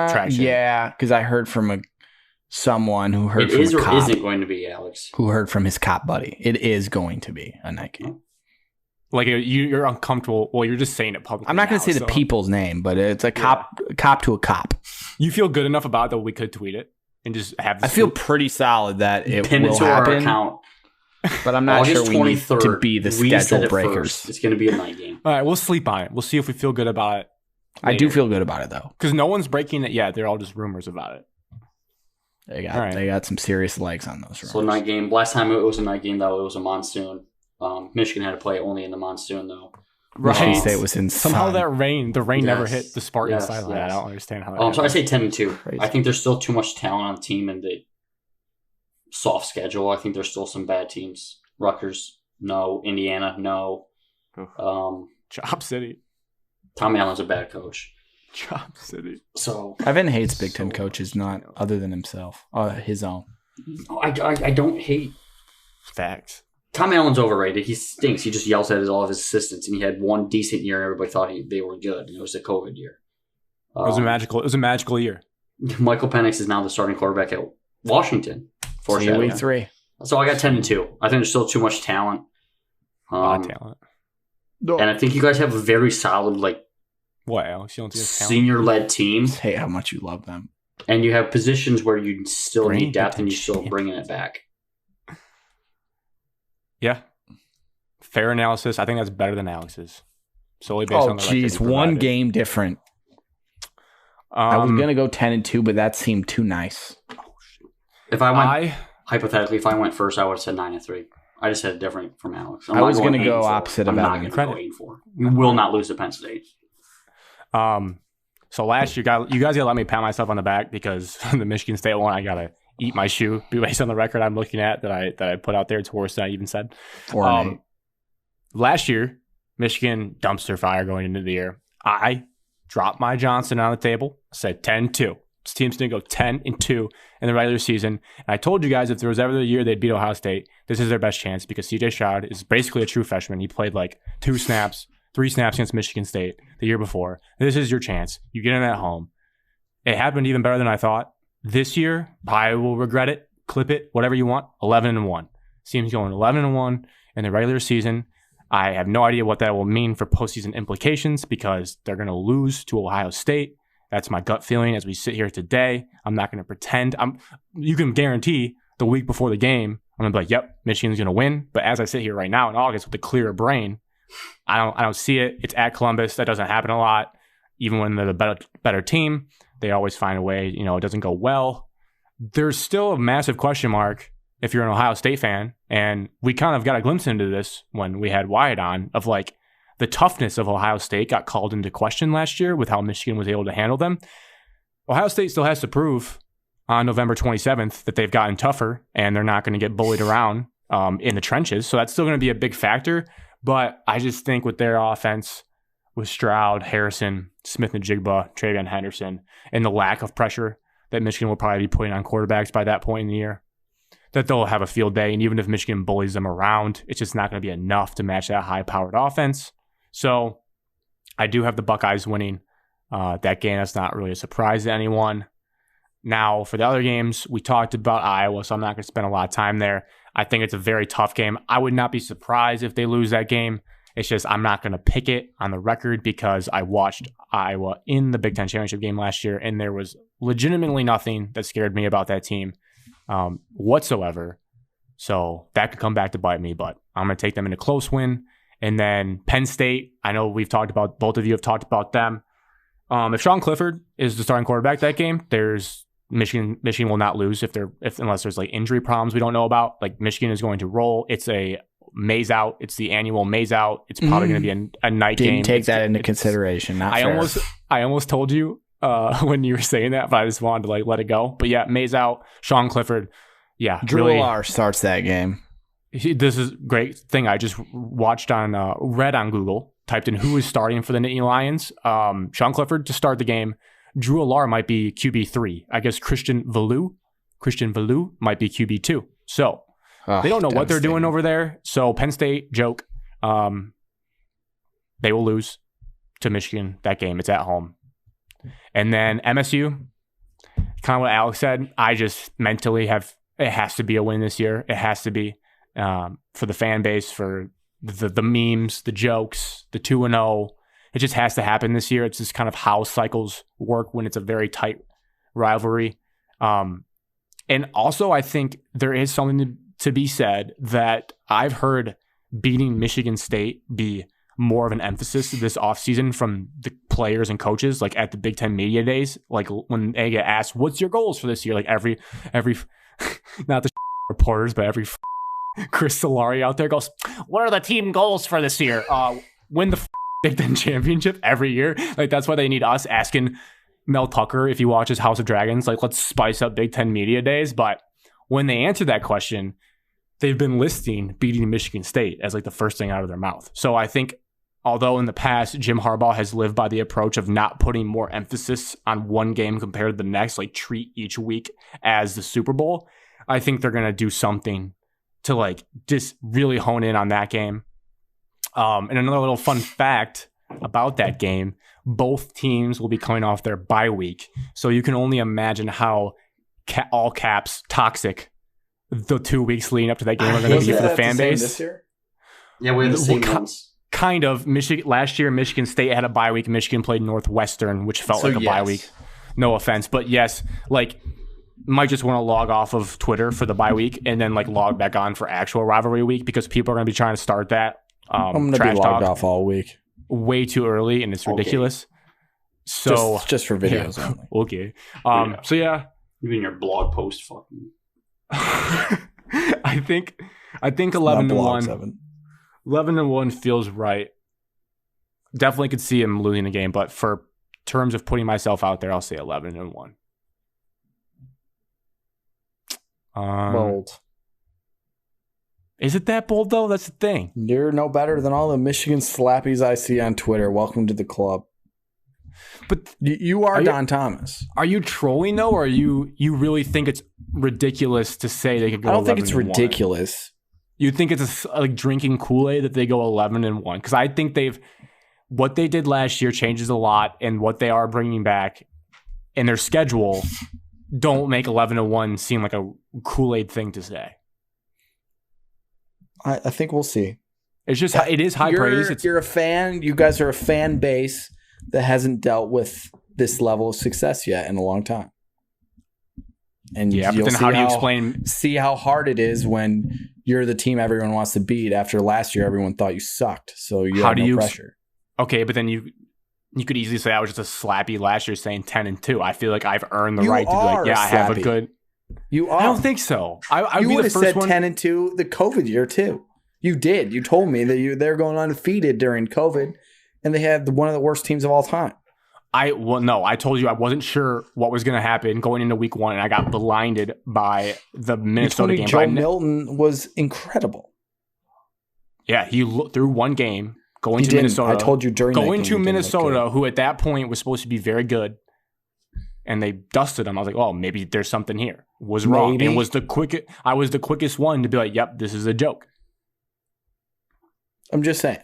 traction. Yeah, because I heard from someone who heard It from is a or cop isn't going to be, Alex. who heard from his cop buddy. It is going to be a night game. Like you're uncomfortable. Well, you're just saying it publicly. I'm not going now, to say so the people's name, but it's a cop to a cop. You feel good enough about it that we could tweet it and just have. I feel pretty solid that it Pin it will to our happen, account. but I'm not August sure we need 23rd, to be the we said schedule it breakers. first. It's going to be a night game. All right, we'll sleep on it. We'll see if we feel good about it. I do feel good about it though. Because no one's breaking it yet. They're all just rumors about it. They All right. got some serious legs on those. So night game. Last time it was a night game, though, it was a monsoon. Michigan had to play only in the monsoon, though. Michigan Right. State was in Somehow the rain never Yes. hit the Spartans Yes, sideline. yes. I don't understand how that So I happened. say 10-2. Crazy. I think there's still too much talent on the team and the soft schedule. I think there's still some bad teams. Rutgers, no. Indiana, no. Chop City. Tom Allen's a bad coach. Chop City. So Evan hates Big Ten coaches, not other than himself, his own. I don't hate. Facts. Tom Allen's overrated. He stinks. He just yells at all of his assistants, and he had one decent year, and everybody thought they were good. And it was the COVID year. It was a magical year. Michael Penix is now the starting quarterback at Washington. See you Foreshadowing. week 3. So I got 10-2. I think there's still too much talent. A lot of talent. And I think you guys have a very solid, What, Alex? You don't think it's talent? senior-led team. Hey, how much you love them. And you have positions where you still Bring need depth it and to you're still champ. bringing it back. Yeah. Fair analysis. I think that's better than Alex's. Solely based Oh, on the record geez. he One provided. game different. I was gonna go 10-2, but that seemed too nice. If I went hypothetically, if I went first, I would have said 9-3. I just said it different from Alex. I was going to go opposite of Evan. I'm not going to go 8-4. We will not lose to Penn State. So last year, you guys gotta let me pat myself on the back because the Michigan State one, I gotta eat my shoe based on the record I'm looking at that I put out there. It's worse than I even said. Last year, Michigan dumpster fire going into the year. I dropped my Johnson on the table. Said 10-2. This team's going to go 10-2 in the regular season. And I told you guys if there was ever the year they'd beat Ohio State, this is their best chance because CJ Stroud is basically a true freshman. He played like 3 snaps against Michigan State the year before. This is your chance. You get in at home. It happened even better than I thought. This year, I will regret it. Clip it, whatever you want. 11-1. Team's going 11-1 in the regular season. I have no idea what that will mean for postseason implications because they're going to lose to Ohio State. That's my gut feeling as we sit here today. I'm not going to pretend. You can guarantee the week before the game, I'm going to be like, yep, Michigan's going to win. But as I sit here right now in August with a clearer brain, I don't see it. It's at Columbus. That doesn't happen a lot. Even when they're the better team, they always find a way. It doesn't go well. There's still a massive question mark if you're an Ohio State fan. And we kind of got a glimpse into this when we had Wyatt on of like, the toughness of Ohio State got called into question last year with how Michigan was able to handle them. Ohio State still has to prove on November 27th that they've gotten tougher and they're not going to get bullied around in the trenches. So that's still going to be a big factor. But I just think with their offense, with Stroud, Harrison, Smith-Njigba, Travion Henderson, and the lack of pressure that Michigan will probably be putting on quarterbacks by that point in the year, that they'll have a field day. And even if Michigan bullies them around, it's just not going to be enough to match that high-powered offense. So I do have the Buckeyes winning that game. That's not really a surprise to anyone. Now, for the other games, we talked about Iowa, so I'm not going to spend a lot of time there. I think it's a very tough game. I would not be surprised if they lose that game. It's just I'm not going to pick it on the record because I watched Iowa in the Big Ten Championship game last year, and there was legitimately nothing that scared me about that team whatsoever. So that could come back to bite me, but I'm going to take them in a close win. And then Penn State, I know both of you have talked about them. If Sean Clifford is the starting quarterback that game, there's Michigan will not lose unless there's like injury problems we don't know about. Like Michigan is going to roll. It's a maze out. It's the annual maze out. It's probably going to be a night game. Didn't take that into consideration. Not fair. I almost told you when you were saying that, but I just wanted to like let it go. But yeah, maze out. Sean Clifford. Yeah, Drew Alar starts that game. This is a great thing. I just read on Google, typed in who is starting for the Nittany Lions. Sean Clifford to start the game. Drew Alar might be QB3. I guess Christian Valou might be QB2. So they don't know what they're doing over there. So Penn State, joke. They will lose to Michigan that game. It's at home. And then MSU, kind of what Alex said, I just mentally it has to be a win this year. It has to be. For the fan base, for the memes, the jokes, the 2-0. It just has to happen this year. It's just kind of how cycles work when it's a very tight rivalry. And also, I think there is something to be said that I've heard beating Michigan State be more of an emphasis this offseason from the players and coaches, like at the Big Ten Media Days, like when they get asked, what's your goals for this year? Like every not the reporters, but every Chris Solari out there goes, what are the team goals for this year? Win the Big Ten championship every year. Like that's why they need us asking Mel Tucker if he watches House of Dragons. Like let's spice up Big Ten Media Days. But when they answer that question, they've been listing beating Michigan State as like the first thing out of their mouth. So I think although in the past Jim Harbaugh has lived by the approach of not putting more emphasis on one game compared to the next, like treat each week as the Super Bowl, I think they're going to do something to like just really hone in on that game. And another little fun fact about that game, both teams will be coming off their bye week. So you can only imagine how all caps toxic the 2 weeks leading up to that game are going to be for the fan base. This year? Yeah, we have the same ones. Kind of. Last year, Michigan State had a bye week. Michigan played Northwestern, which felt like a bye week. No offense. But yes, like might just want to log off of Twitter for the bye week and then like log back on for actual rivalry week because people are going to be trying to start that. I'm going to be logged off all week. Way too early, and it's ridiculous. So just for videos only. Okay. So yeah, Even your blog post, fucking. I think 11-1. 11-1 feels right. Definitely could see him losing the game, but for terms of putting myself out there, I'll say 11-1. Bold. Is it that bold though? That's the thing. You're no better than all the Michigan slappies I see on Twitter. Welcome to the club. But you are Don Thomas. Are you trolling though, or you really think it's ridiculous to say they could go? I don't think it's 11-1? ridiculous. You think it's like drinking Kool-Aid that they go 11-1? Because I think what they did last year changes a lot, and what they are bringing back in their schedule don't make 11-1 seem like a Kool-Aid thing to say. I think we'll see. It is high praise. You're a fan. You guys are a fan base that hasn't dealt with this level of success yet in a long time. And yeah, but then how do you explain? See how hard it is when you're the team everyone wants to beat. After last year, everyone thought you sucked, so you have no pressure. Okay, but then you could easily say I was just a slappy last year saying 10-2. I feel like I've earned the right to be like, yeah, I have a good. You are. I don't think so. You would have said 10-2 the COVID year too. You did. You told me that they're going undefeated during COVID, and they had one of the worst teams of all time. No, I told you I wasn't sure what was going to happen going into week 1, and I got blinded by the Minnesota game. Joe Milton was incredible. Yeah, he threw one game going to Minnesota. I told you during going to Minnesota, who at that point was supposed to be very good, and they dusted him. I was like, oh, maybe there's something here. Was wrong. And I was the quickest one to be like, yep, this is a joke. I'm just saying.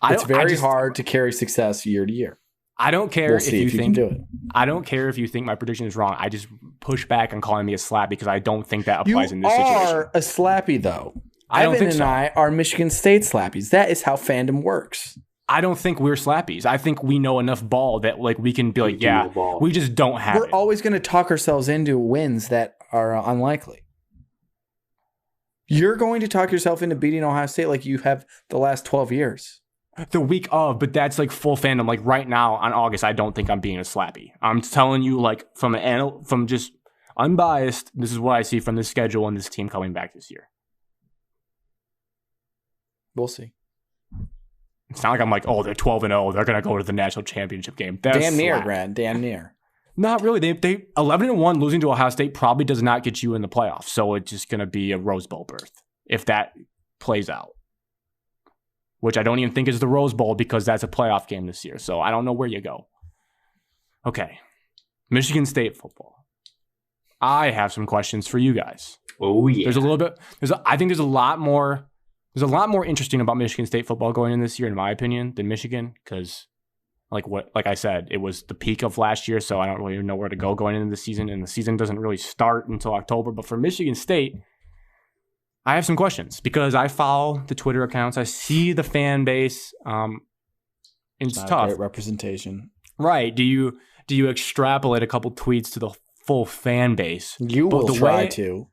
It's very hard to carry success year to year. I don't care if you can do it. I don't care if you think my prediction is wrong. I just push back on calling me a slap because I don't think that applies in this situation. You are a slappy, though. I don't think so. Evan and I are Michigan State slappies. That is how fandom works. I don't think we're slappies. I think we know enough ball that like we can be like, yeah, we just don't have it. We're always going to talk ourselves into wins that are unlikely. You're going to talk yourself into beating Ohio State like you have the last 12 years. The week of, but that's like full fandom. Like right now on August, I don't think I'm being a slappy. I'm telling you, like from just unbiased, this is what I see from this schedule and this team coming back this year. We'll see. It's not like I'm like, oh, they're 12-0. They're going to go to the national championship game. Damn near, Brad. Damn near. Not really. They 11-1 losing to Ohio State probably does not get you in the playoffs. So it's just going to be a Rose Bowl berth if that plays out. Which I don't even think is the Rose Bowl because that's a playoff game this year. So I don't know where you go. Okay. Michigan State football. I have some questions for you guys. Oh, yeah. I think there's a lot more interesting about Michigan State football going in this year, in my opinion, than Michigan. Because like I said, it was the peak of last year. So I don't really know where to go going into the season. And the season doesn't really start until October. But for Michigan State, I have some questions because I follow the Twitter accounts. I see the fan base. It's tough. Great representation, right? Do you extrapolate a couple tweets to the full fan base? You will try to.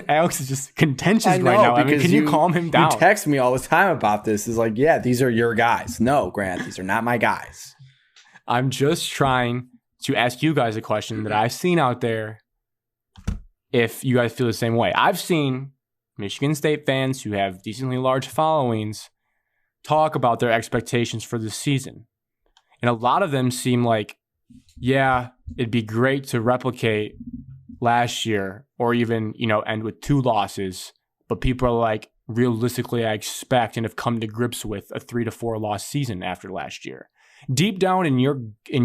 Alex is just contentious right now. I mean, can you calm him down? You text me all the time about this. It's like, yeah, these are your guys. No, Grant, these are not my guys. I'm just trying to ask you guys a question that I've seen out there. If you guys feel the same way. I've seen Michigan State fans who have decently large followings talk about their expectations for this season. And a lot of them seem like, yeah, it'd be great to replicate last year or even, end with 2 losses. But people are like, realistically, I expect and have come to grips with a 3-4 loss season after last year. Deep down in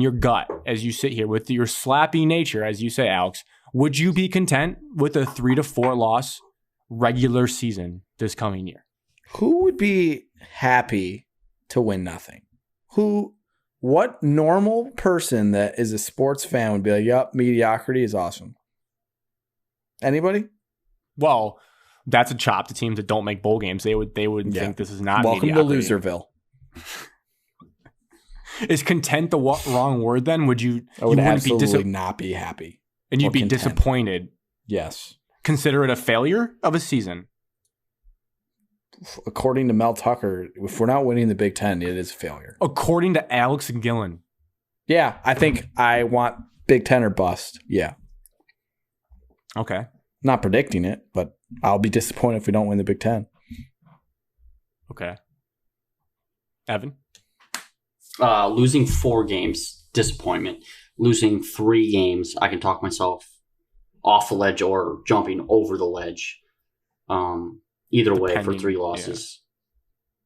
your gut, as you sit here with your slappy nature, as you say, Alex, would you be content with a 3-4 loss regular season this coming year? Who would be happy to win nothing? What normal person that is a sports fan would be like, yup, mediocrity is awesome? Anybody? Well, that's a chop to teams that don't make bowl games. They would think this is not welcome mediocrity. to Loserville. Is content the wrong word then? I would absolutely not be happy. And you'd be disappointed. Yes. Consider it a failure of a season. according to Mel Tucker, if we're not winning the Big Ten, it is a failure. According to Alex Gillen. Yeah, I think I want Big Ten or bust. Yeah. Okay. Not predicting it, but I'll be disappointed if we don't win the Big Ten. Okay. Evan? Losing 4 games, disappointment. Losing 3 games, I can talk myself off the ledge or jumping over the ledge. Either way for 3 losses.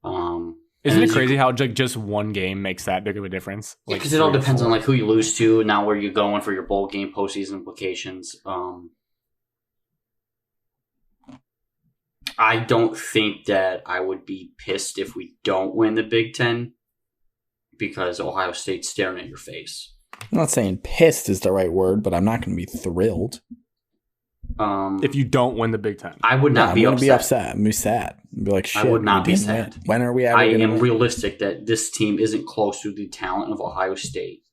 Yeah. Isn't it crazy how just one game makes that big of a difference? Because it all depends on who you lose to, now where you're going for your bowl game, postseason implications. I don't think that I would be pissed if we don't win the Big Ten because Ohio State's staring at your face. I'm not saying pissed is the right word, but I'm not going to be thrilled. If you don't win the Big Ten. I would not be upset. Be upset. I'm be sad. I'd be like, shit. I would not be sad. Win. When are we ever I going to am realistic that this team isn't close to the talent of Ohio State.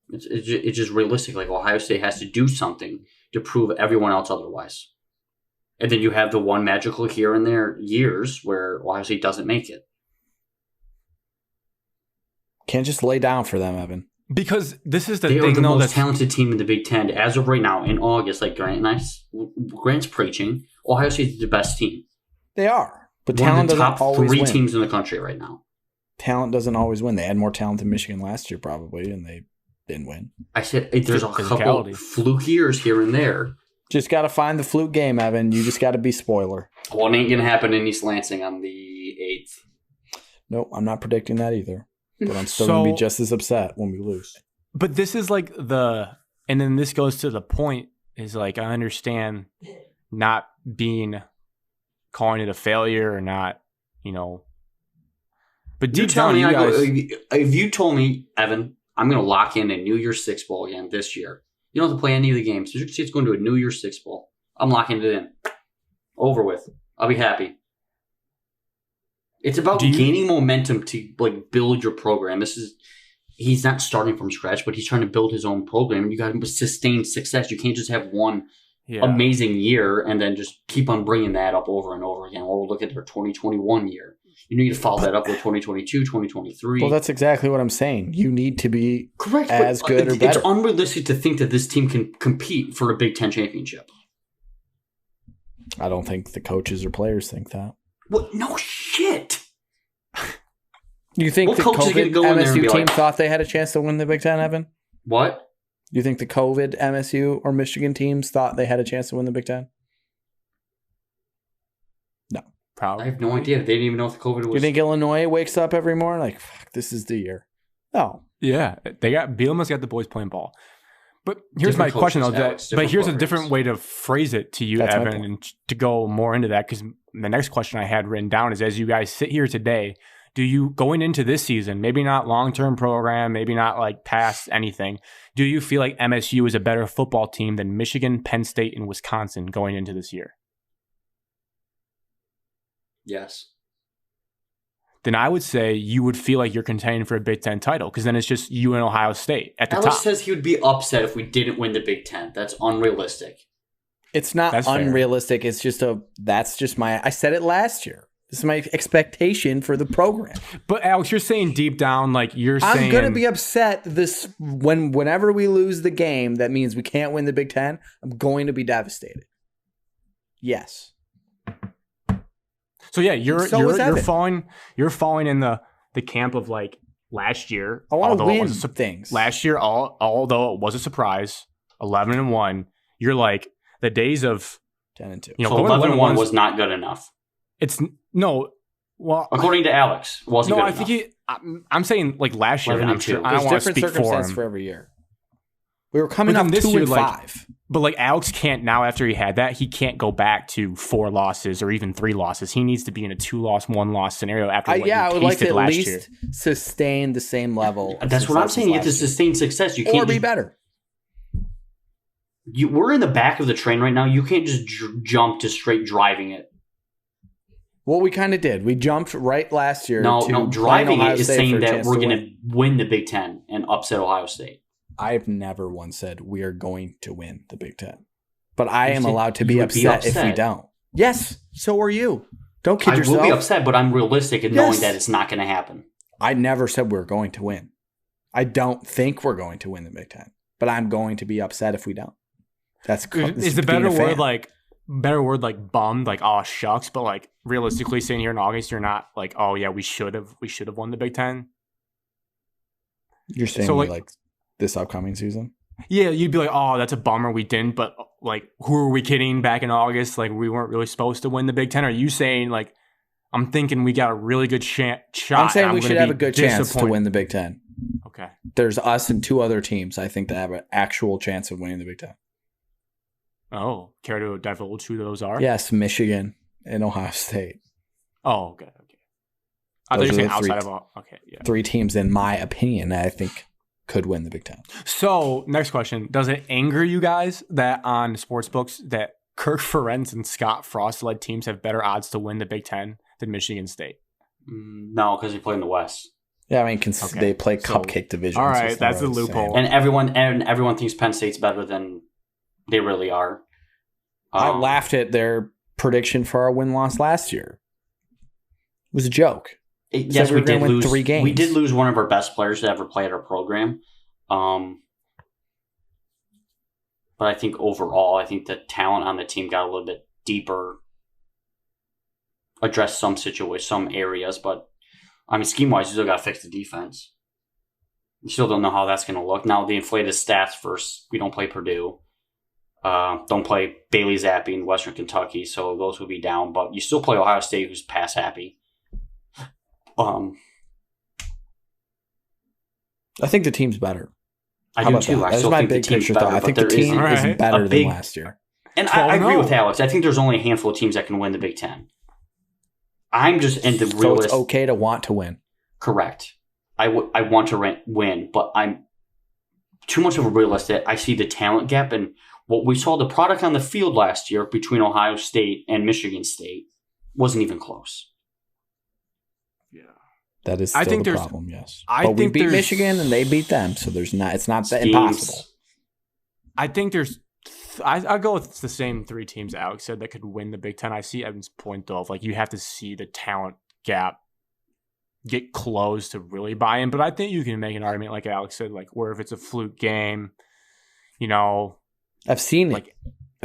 It's just realistic. Like, Ohio State has to do something to prove everyone else otherwise. And then you have the one magical here and there years where Ohio State doesn't make it. Can't just lay down for them, Evan. Because this is the they thing. Are the most talented team in the Big Ten. As of right now, in August, like Grant's preaching, Ohio State's the best team. They are. But one talent of the doesn't top always 3 win. teams in the country right now. Talent doesn't always win. They had more talent than Michigan last year, probably, and they didn't win. I said there's a couple fluke years here and there. Just got to find the fluke game, Evan. You just got to be spoiler. Well, it ain't going to happen in East Lansing on the 8th. Nope, I'm not predicting that either. But I'm still going to be just as upset when we lose. But this is like and then this goes to the point is like, I understand not calling it a failure or not, but deep down, if you told me, Evan, I'm going to lock in a New Year's Six Bowl again this year. You don't have to play any of the games. Michigan State's going to a New Year's Six Bowl. I'm locking it in. Over with. I'll be happy. It's about gaining momentum to build your program. He's not starting from scratch, but he's trying to build his own program. And you got to sustain success. You can't just have one amazing year and then just keep on bringing that up over and over again. Well, look at their 2021 year. You need to follow that up with 2022, 2023. Well, that's exactly what I'm saying. You need to be correct, as good or better. It's unrealistic to think that this team can compete for a Big Ten championship. I don't think the coaches or players think that. Well, no shit. Do you think the COVID MSU team thought they had a chance to win the Big Ten, Evan? What? Do you think the COVID MSU or Michigan teams thought they had a chance to win the Big Ten? No. Probably. I have no idea. They didn't even know if the COVID was. Do you think Illinois wakes up every morning like, fuck, this is the year? No. Yeah. Bielema's got the boys playing ball. But here's my question, though. But here's a different way to phrase it to you, Evan, and to go more into that, because the next question I had written down is, as you guys sit here today, do you, going into this season, maybe not long-term program, maybe not past anything, do you feel like MSU is a better football team than Michigan, Penn State, and Wisconsin going into this year? Yes. Then I would say you would feel like you're contending for a Big Ten title, because then it's just you and Ohio State at the top. Alex says he would be upset if we didn't win the Big Ten. That's unrealistic. It's not unrealistic. It's just I said it last year. This is my expectation for the program. But Alex, you're saying deep down, saying I'm going to be upset whenever we lose the game. That means we can't win the Big Ten. I'm going to be devastated. Yes. So yeah, you're falling in the camp of last year. I want to win things. Last year, although it was a surprise, 11-1. You're like the days of 10-2. So 11-1 was not good enough. It's no. Well, according to Alex, it wasn't good enough. I think I'm saying last year. I'm sure, I don't want to speak for him. For every year. We were coming up 2-5. But Alex can't now, after he had that, he can't go back to 4 losses or even 3 losses. He needs to be in a 2-loss, 1-loss scenario after what he tasted last year. I would like to at least sustain the same level. That's what I'm saying. You have to sustain success. You can't be better. We're in the back of the train right now. You can't just jump to straight driving it. Well, we kind of did. We jumped right last year. No, driving it is saying that we're going to win the Big Ten and upset Ohio State. I've never once said we are going to win the Big Ten. But I am allowed to be upset if we don't. Yes, so are you. Don't kid yourself. I will be upset, but I'm realistic in knowing that it's not going to happen. I never said we're going to win. I don't think we're going to win the Big Ten, but I'm going to be upset if we don't. Is the better word like bummed, like oh shucks, but like realistically sitting here in August, you're not like oh yeah we should have won the Big Ten. You're saying so like this upcoming season? Yeah, you'd be like oh that's a bummer we didn't, but like who are we kidding? Back in August, like we weren't really supposed to win the Big Ten. Are you saying like I'm thinking we got a really good shot? I'm saying we should have a good chance to win the Big Ten. Okay. There's us and 2 other teams I think that have an actual chance of winning the Big Ten. Oh, care to divulge who those are? Yes, Michigan and Ohio State. Oh, okay. I thought you were saying outside of okay, yeah. 3 teams, in my opinion, that I think could win the Big Ten. So, next question: does it anger you guys that on sportsbooks that Kirk Ferentz and Scott Frost led teams have better odds to win the Big Ten than Michigan State? No, because they play in the West. Yeah, I mean, they play cupcake divisions. All right, that's a loophole. And everyone thinks Penn State's better than they really are. I laughed at their prediction for our win-loss last year. It was a joke. Yes, we did lose 3 games. We did lose one of our best players to ever play at our program. But I think overall, the talent on the team got a little bit deeper, addressed some situations, some areas. But, I mean, scheme-wise, you still got to fix the defense. You still don't know how that's going to look. Now, the inflated stats first, we don't play Purdue. Don't play Bailey Zappi in Western Kentucky, so those would be down. But you still play Ohio State, who's pass happy. I think the team's better. I do too. That's my big picture thought. I think the team is better than last year. And I agree with Alex. I think there's only a handful of teams that can win the Big Ten. I'm just in the realist. So it's okay to want to win. Correct. I want to win, but I'm too much of a realist that I see the talent gap and what we saw the product on the field last year between Ohio State and Michigan State wasn't even close. That is still the problem, yes. But we beat Michigan and they beat them, so it's not that impossible. I think there's I'll go with the same 3 teams Alex said that could win the Big Ten. I see Evan's point though of like you have to see the talent gap get close to really buy in, but I think you can make an argument like Alex said, like where if it's a fluke game, you know, I've seen it. Like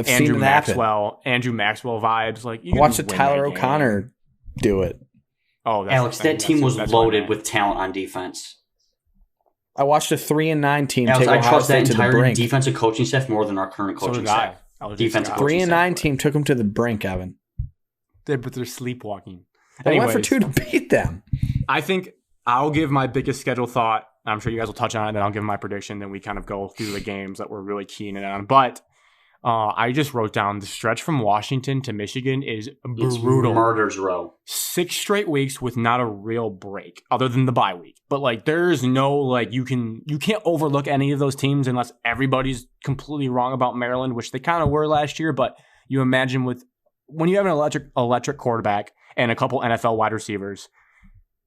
Andrew Maxwell vibes. Like you watch the Tyler O'Connor do it. Oh, Alex, that team was loaded with talent on defense. I watched a 3-9 team Alex, take Ohio State to the brink. I trust that entire defensive coaching staff more than our current coaching staff. Defensive 3-9 team took them to the brink, Evan. But they're sleepwalking. They went for 2 to beat them. I think I'll give my biggest schedule thought. I'm sure you guys will touch on it, then I'll give my prediction. Then we kind of go through the games that we're really keen on. But I just wrote down the stretch from Washington to Michigan is brutal. It's murder's row. 6 straight weeks with not a real break other than the bye week. But like there's no like you can't overlook any of those teams unless everybody's completely wrong about Maryland, which they kind of were last year. But you imagine when you have an electric quarterback and a couple NFL wide receivers,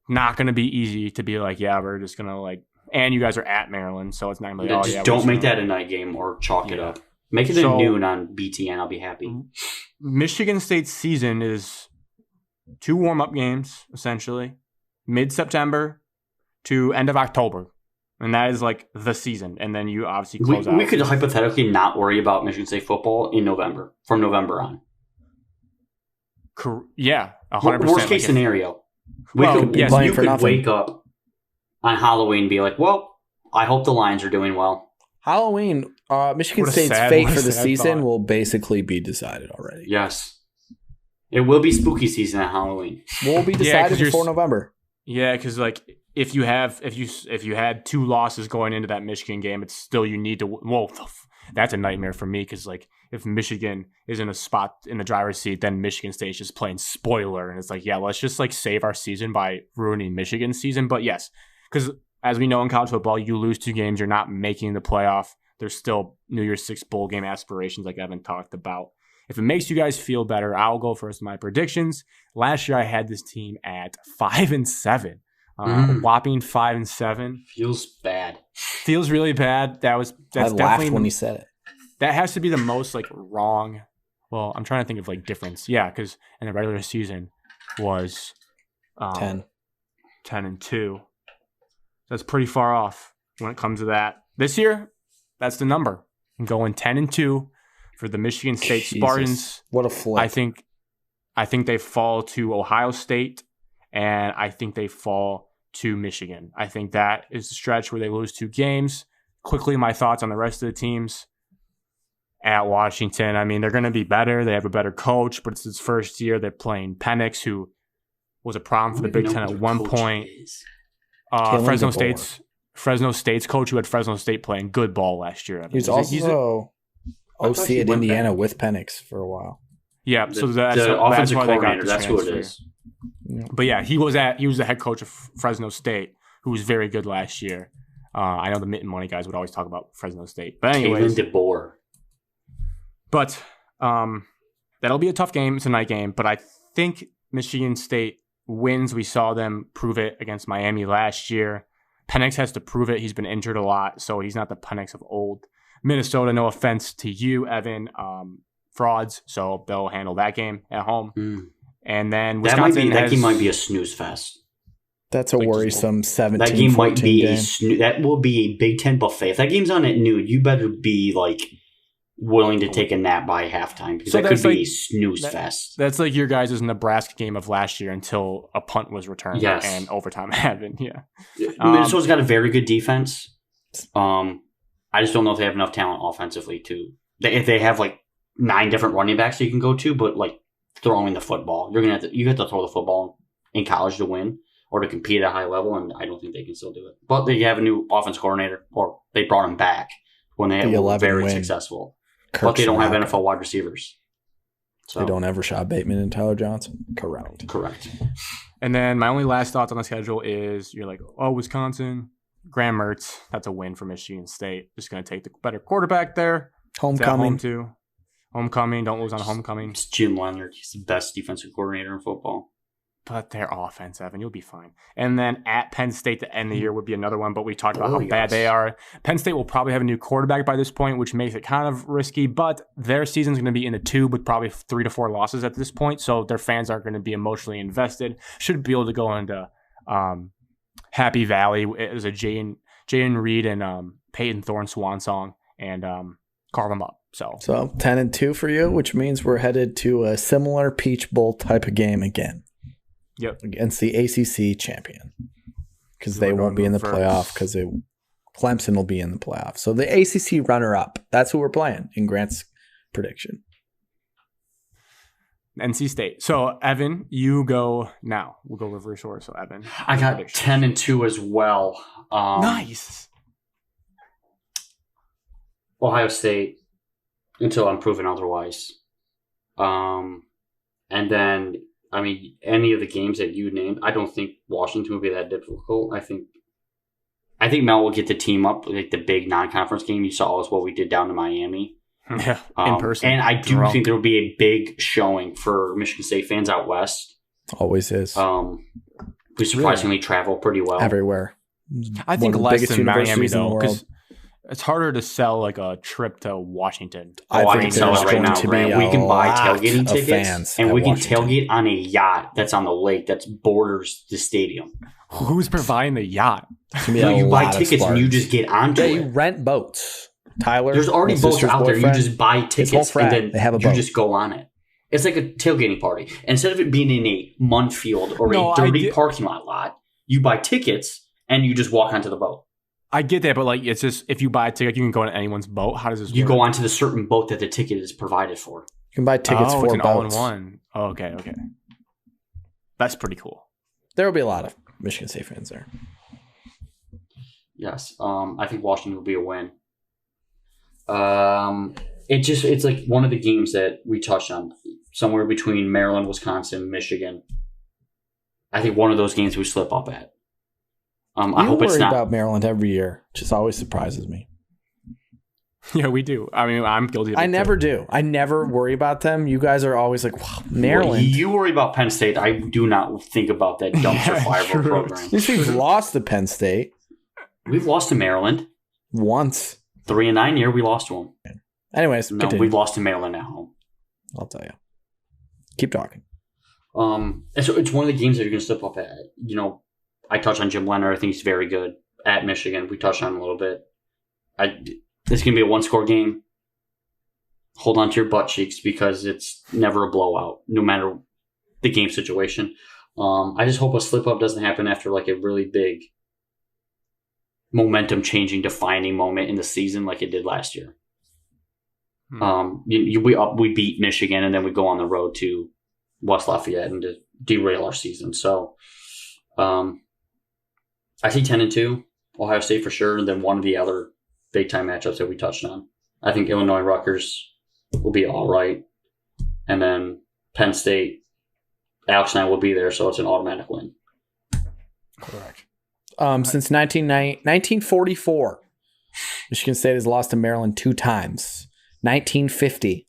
not going to be easy to be like, yeah, we're just going to like, and you guys are at Maryland, so it's not going to be like, just don't make that a night game or chalk it up. Make it a noon on BTN. I'll be happy. Michigan State's season is 2 warm-up games, essentially, mid-September to end of October. And that is like the season. And then you obviously close out. We could hypothetically not worry about Michigan State football in November, from November on. Yeah, 100%. Worst case scenario. You could wake up on Halloween and be like, well, I hope the Lions are doing well. Halloween, Michigan State's fate for the season will basically be decided already. Yes. It will be spooky season at Halloween. Will be decided before November. Yeah, because like if you had 2 losses going into that Michigan game, it's still you need to. Well, that's a nightmare for me because like if Michigan is in a spot in the driver's seat, then Michigan State's just playing spoiler, and it's like yeah, let's just like save our season by ruining Michigan's season. But yes, because as we know in college football, you lose 2 games, you're not making the playoff. There's still New Year's 6 bowl game aspirations like Evan talked about. If it makes you guys feel better, I'll go first with my predictions. Last year, I had this team at 5-7. Whopping 5-7. Feels bad. Feels really bad. I laughed when he said it. That has to be the most like wrong Well, I'm trying to think of like difference. Yeah, because in the regular season was 10-2. That's pretty far off when it comes to that. This year, that's the number. I'm going 10-2 for the Michigan State Spartans. What a flip! I think they fall to Ohio State, and I think they fall to Michigan. I think that is the stretch where they lose 2 games. Quickly, my thoughts on the rest of the teams. At Washington, I mean, they're going to be better. They have a better coach, but it's his first year. They're playing Penix, who was a problem for the Big Ten at one point. Fresno State's coach, who had Fresno State playing good ball last year. He's also OC at Indiana with Penix for a while. Yeah, so the offensive coordinator. That's who it is. Yeah. But yeah, he was the head coach of Fresno State, who was very good last year. I know the Mitten Money guys would always talk about Fresno State, but anyways, DeBoer. But that'll be a tough game. It's a night game, but I think Michigan State wins. We saw them prove it against Miami last year. Penix has to prove it. He's been injured a lot, so he's not the Penix of old. Minnesota, no offense to you, Evan, frauds, so they'll handle that game at home. And then Wisconsin that game might be a snooze fest. That's a worrisome 17-14 That game might be game. that will be a Big Ten buffet. If that game's on at noon, you better be like willing to take a nap by halftime because that could be a snooze fest. That's like your guys' Nebraska game of last year until a punt was returned and overtime happened. Yeah, Minnesota's got a very good defense. I just don't know if they have enough talent offensively to. If they have like 9 different running backs that you can go to, but like throwing the football, you have to throw the football in college to win or to compete at a high level, and I don't think they can still do it. But they have a new offense coordinator, or they brought him back when they were very successful. But they don't have NFL wide receivers. So. They don't ever shot Bateman and Tyler Johnson. Correct. And then my only last thoughts on the schedule is you're like, Wisconsin, Graham Mertz. That's a win for Michigan State. Just going to take the better quarterback there. Homecoming. Homecoming. Don't lose on homecoming. It's Jim Leonard. He's the best defensive coordinator in football. But their offense, Evan, you'll be fine. And then at Penn State to end the year would be another one, but we talked about how bad they are. Penn State will probably have a new quarterback by this point, which makes it kind of risky, but their season's going to be in the tube with probably 3 to 4 losses at this point, so their fans are going to be emotionally invested. Should be able to go into Happy Valley as a Jayden Reed and Peyton Thorne swan song and carve them up. So 10-2 for you, which means we're headed to a similar Peach Bowl type of game again. Yep. Against the ACC champion. Because they won't be in the playoff because Clemson will be in the playoff. So the ACC runner-up, that's who we're playing in Grant's prediction. NC State. So, Evan, you go now. We'll go reverse order. So, Evan. I got 10-2 as well. Nice. Ohio State, until I'm proven otherwise. And then... I mean, any of the games that you named, I don't think Washington will be that difficult. I think Mel will get the team up, like the big non-conference game. You saw us what we did down to Miami. Yeah, in person. And I do think there will be a big showing for Michigan State fans out west. Always is. We surprisingly travel pretty well. Everywhere. I think less than Miami, though, because it's harder to sell like a trip to Washington. I can tell it right now, Grant. We can buy tailgating tickets, and we can tailgate on a yacht that's on the lake that borders the stadium. Who's providing the yacht? No, you buy tickets and you just get onto it. You rent boats. Tyler, there's already boats out there. You just buy tickets and then you just go on it. It's like a tailgating party. Instead of it being in a mud field or a dirty parking lot, you buy tickets and you just walk onto the boat. I get that, but like it's just if you buy a ticket, you can go on anyone's boat. How does this work? You go onto the certain boat that the ticket is provided for. You can buy tickets for it's an boats. all-in-one. Oh, okay. That's pretty cool. There will be a lot of Michigan State fans there. Yes. I think Washington will be a win. It's like one of the games that we touched on. Somewhere between Maryland, Wisconsin, Michigan. I think one of those games we slip up at. I hope it's not about Maryland every year. It just always surprises me. Yeah, we do. I mean, I'm guilty of it. I never do. I never worry about them. You guys are always like, wow, Maryland. Well, you worry about Penn State. I do not think about that dumpster fire program. At least we've lost to Penn State. We've lost to Maryland. Once. 3-9 year, we lost to them. Anyways, no, we've lost to Maryland at home. I'll tell you. Keep talking. It's one of the games that you're going to step up at. I touched on Jim Leonard. I think he's very good at Michigan. We touched on him a little bit. This can be a one-score game. Hold on to your butt cheeks because it's never a blowout, no matter the game situation. I just hope a slip-up doesn't happen after like a really big momentum-changing, defining moment in the season like it did last year. We beat Michigan and then we go on the road to West Lafayette and to derail our season. So I see 10-2, Ohio State for sure, and then one of the other big-time matchups that we touched on. I think Illinois-Rutgers will be all right. And then Penn State, Alex and I will be there, so it's an automatic win. Correct. Since 1944, Michigan State has lost to Maryland 2 times, 1950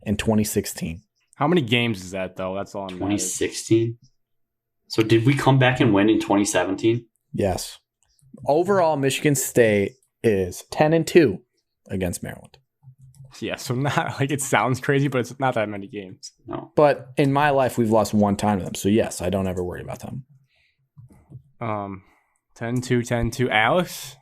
and 2016. How many games is that, though? That's all I'm 2016? So did we come back and win in 2017? Yes. Overall, Michigan State is 10-2 against Maryland. Yeah, so not like it sounds crazy, but it's not that many games. No. But in my life, we've lost 1 time to them. So, yes, I don't ever worry about them. 10-2. Alex?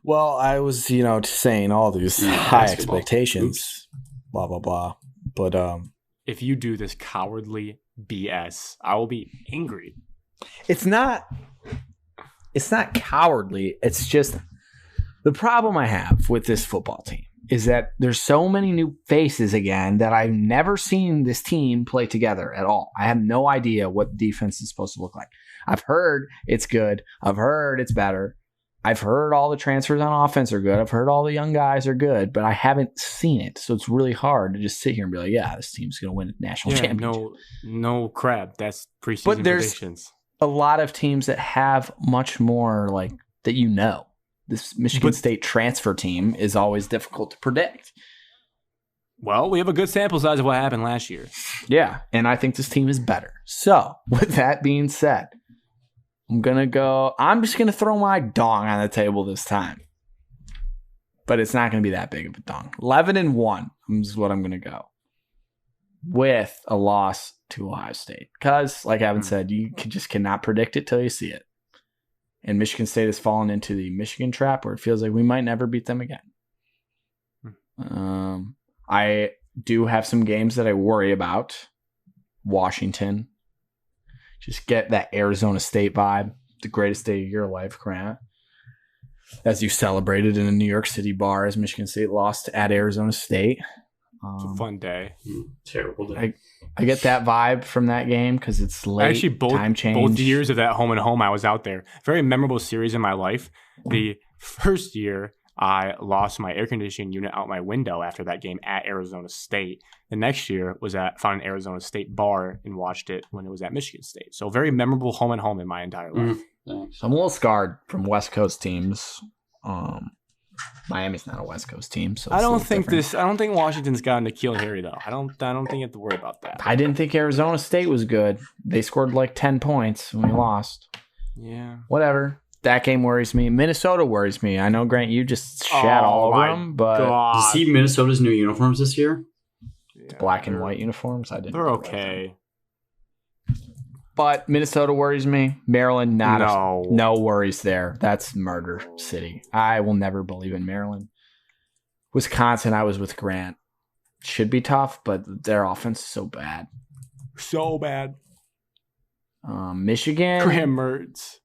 Well, I was, saying all these high expectations, blah, blah, blah. But if you do this cowardly BS, I will be angry. It's not cowardly. It's just the problem I have with this football team is that there's so many new faces again that I've never seen this team play together at all. I have no idea what defense is supposed to look like. I've heard it's good. I've heard it's better. I've heard all the transfers on offense are good. I've heard all the young guys are good, but I haven't seen it. So it's really hard to just sit here and be like, yeah, this team's going to win a national championship. No crap. That's preseason predictions. A lot of teams that have much more like that. This Michigan State transfer team is always difficult to predict. Well, we have a good sample size of what happened last year. Yeah, and I think this team is better. So, with that being said, I'm just going to throw my dong on the table this time. But it's not going to be that big of a dong. 11-1 is what I'm going to go. With a loss to Ohio State. Because, like Evan said, you just cannot predict it till you see it. And Michigan State has fallen into the Michigan trap where it feels like we might never beat them again. I do have some games that I worry about. Washington. Just get that Arizona State vibe. The greatest day of your life, Grant. As you celebrated in a New York City bar as Michigan State lost at Arizona State. It's a fun day. Terrible day. I get that vibe from that game because it's late. Actually, time change. Both years of that home and home, I was out there. Very memorable series in my life. The first year, I lost my air conditioning unit out my window after that game at Arizona State. The next year was found an Arizona State bar and watched it when it was at Michigan State. So very memorable home and home in my entire life. So I'm a little scarred from West Coast teams. Miami's not a West Coast team, so I don't think Washington's got N'Keal Harry though. I don't think you have to worry about that. I didn't think Arizona State was good. They scored like 10 points when we lost. Yeah. Whatever. That game worries me. Minnesota worries me. I know, Grant, you just shat all over them, but did you see Minnesota's new uniforms this year? The black and white uniforms. I didn't. They're okay. But Minnesota worries me. Maryland, no worries there. That's murder city. I will never believe in Maryland. Wisconsin, I was with Grant. Should be tough, but their offense is so bad. So bad. Michigan. Graham Mertz.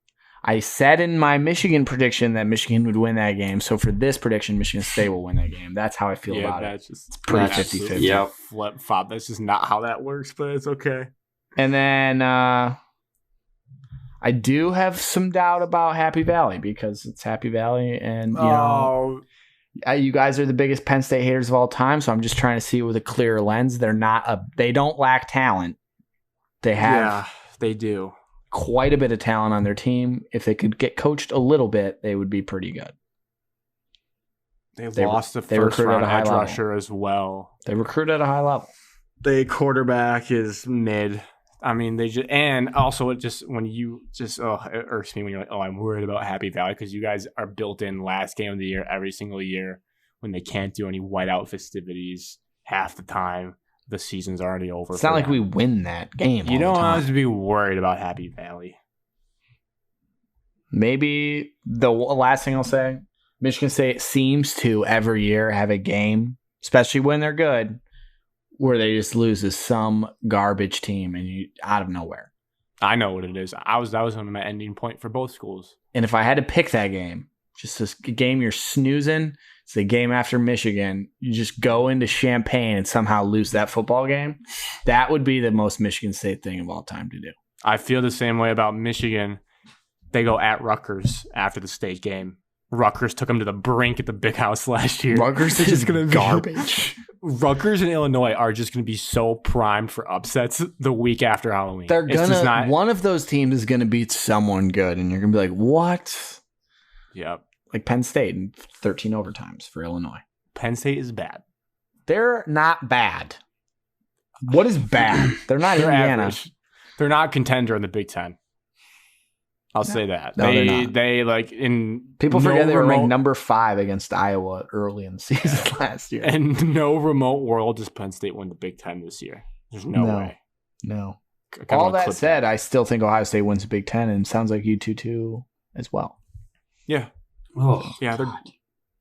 I said in my Michigan prediction that Michigan would win that game. So for this prediction, Michigan State will win that game. That's how I feel about it. It's pretty 50-50. Yeah, flip-flop. That's just not how that works, but it's okay. And then I do have some doubt about Happy Valley because it's Happy Valley, and you guys are the biggest Penn State haters of all time. So I'm just trying to see it with a clearer lens. They don't lack talent. They do quite a bit of talent on their team. If they could get coached a little bit, they would be pretty good. They lost the first round edge rusher as well. They recruit at a high level. The quarterback is mid. I mean, it irks me when you're like, oh, I'm worried about Happy Valley because you guys are built in last game of the year every single year when they can't do any whiteout festivities. half the time the season's already over. It's not like we win that game. You don't have to be worried about Happy Valley. Maybe the last thing I'll say, Michigan State seems to every year have a game, especially when they're good, where they just lose to some garbage team and out of nowhere. I know what it is. That was one of my ending point for both schools. And if I had to pick that game, just this game you're snoozing, it's the game after Michigan. You just go into Champaign and somehow lose that football game. That would be the most Michigan State thing of all time to do. I feel the same way about Michigan. They go at Rutgers after the state game. Rutgers took them to the brink at the Big House last year. Rutgers is just going to be garbage. Rutgers and Illinois are just going to be so primed for upsets the week after Halloween. They're gonna one of those teams is going to beat someone good, and you're going to be like, "What?" Yep. Like Penn State in 13 overtimes for Illinois. Penn State is bad. They're not bad. What is bad? They're not Indiana. Average. They're not a contender in the Big Ten. I'll say that. No, they're not. They like in people forget they were ranked number 5 against Iowa early in the season last year. And no remote world does Penn State win the Big Ten this year. There's no way. No. All that said, I still think Ohio State wins the Big Ten, and it sounds like you two too as well. Yeah. Oh yeah,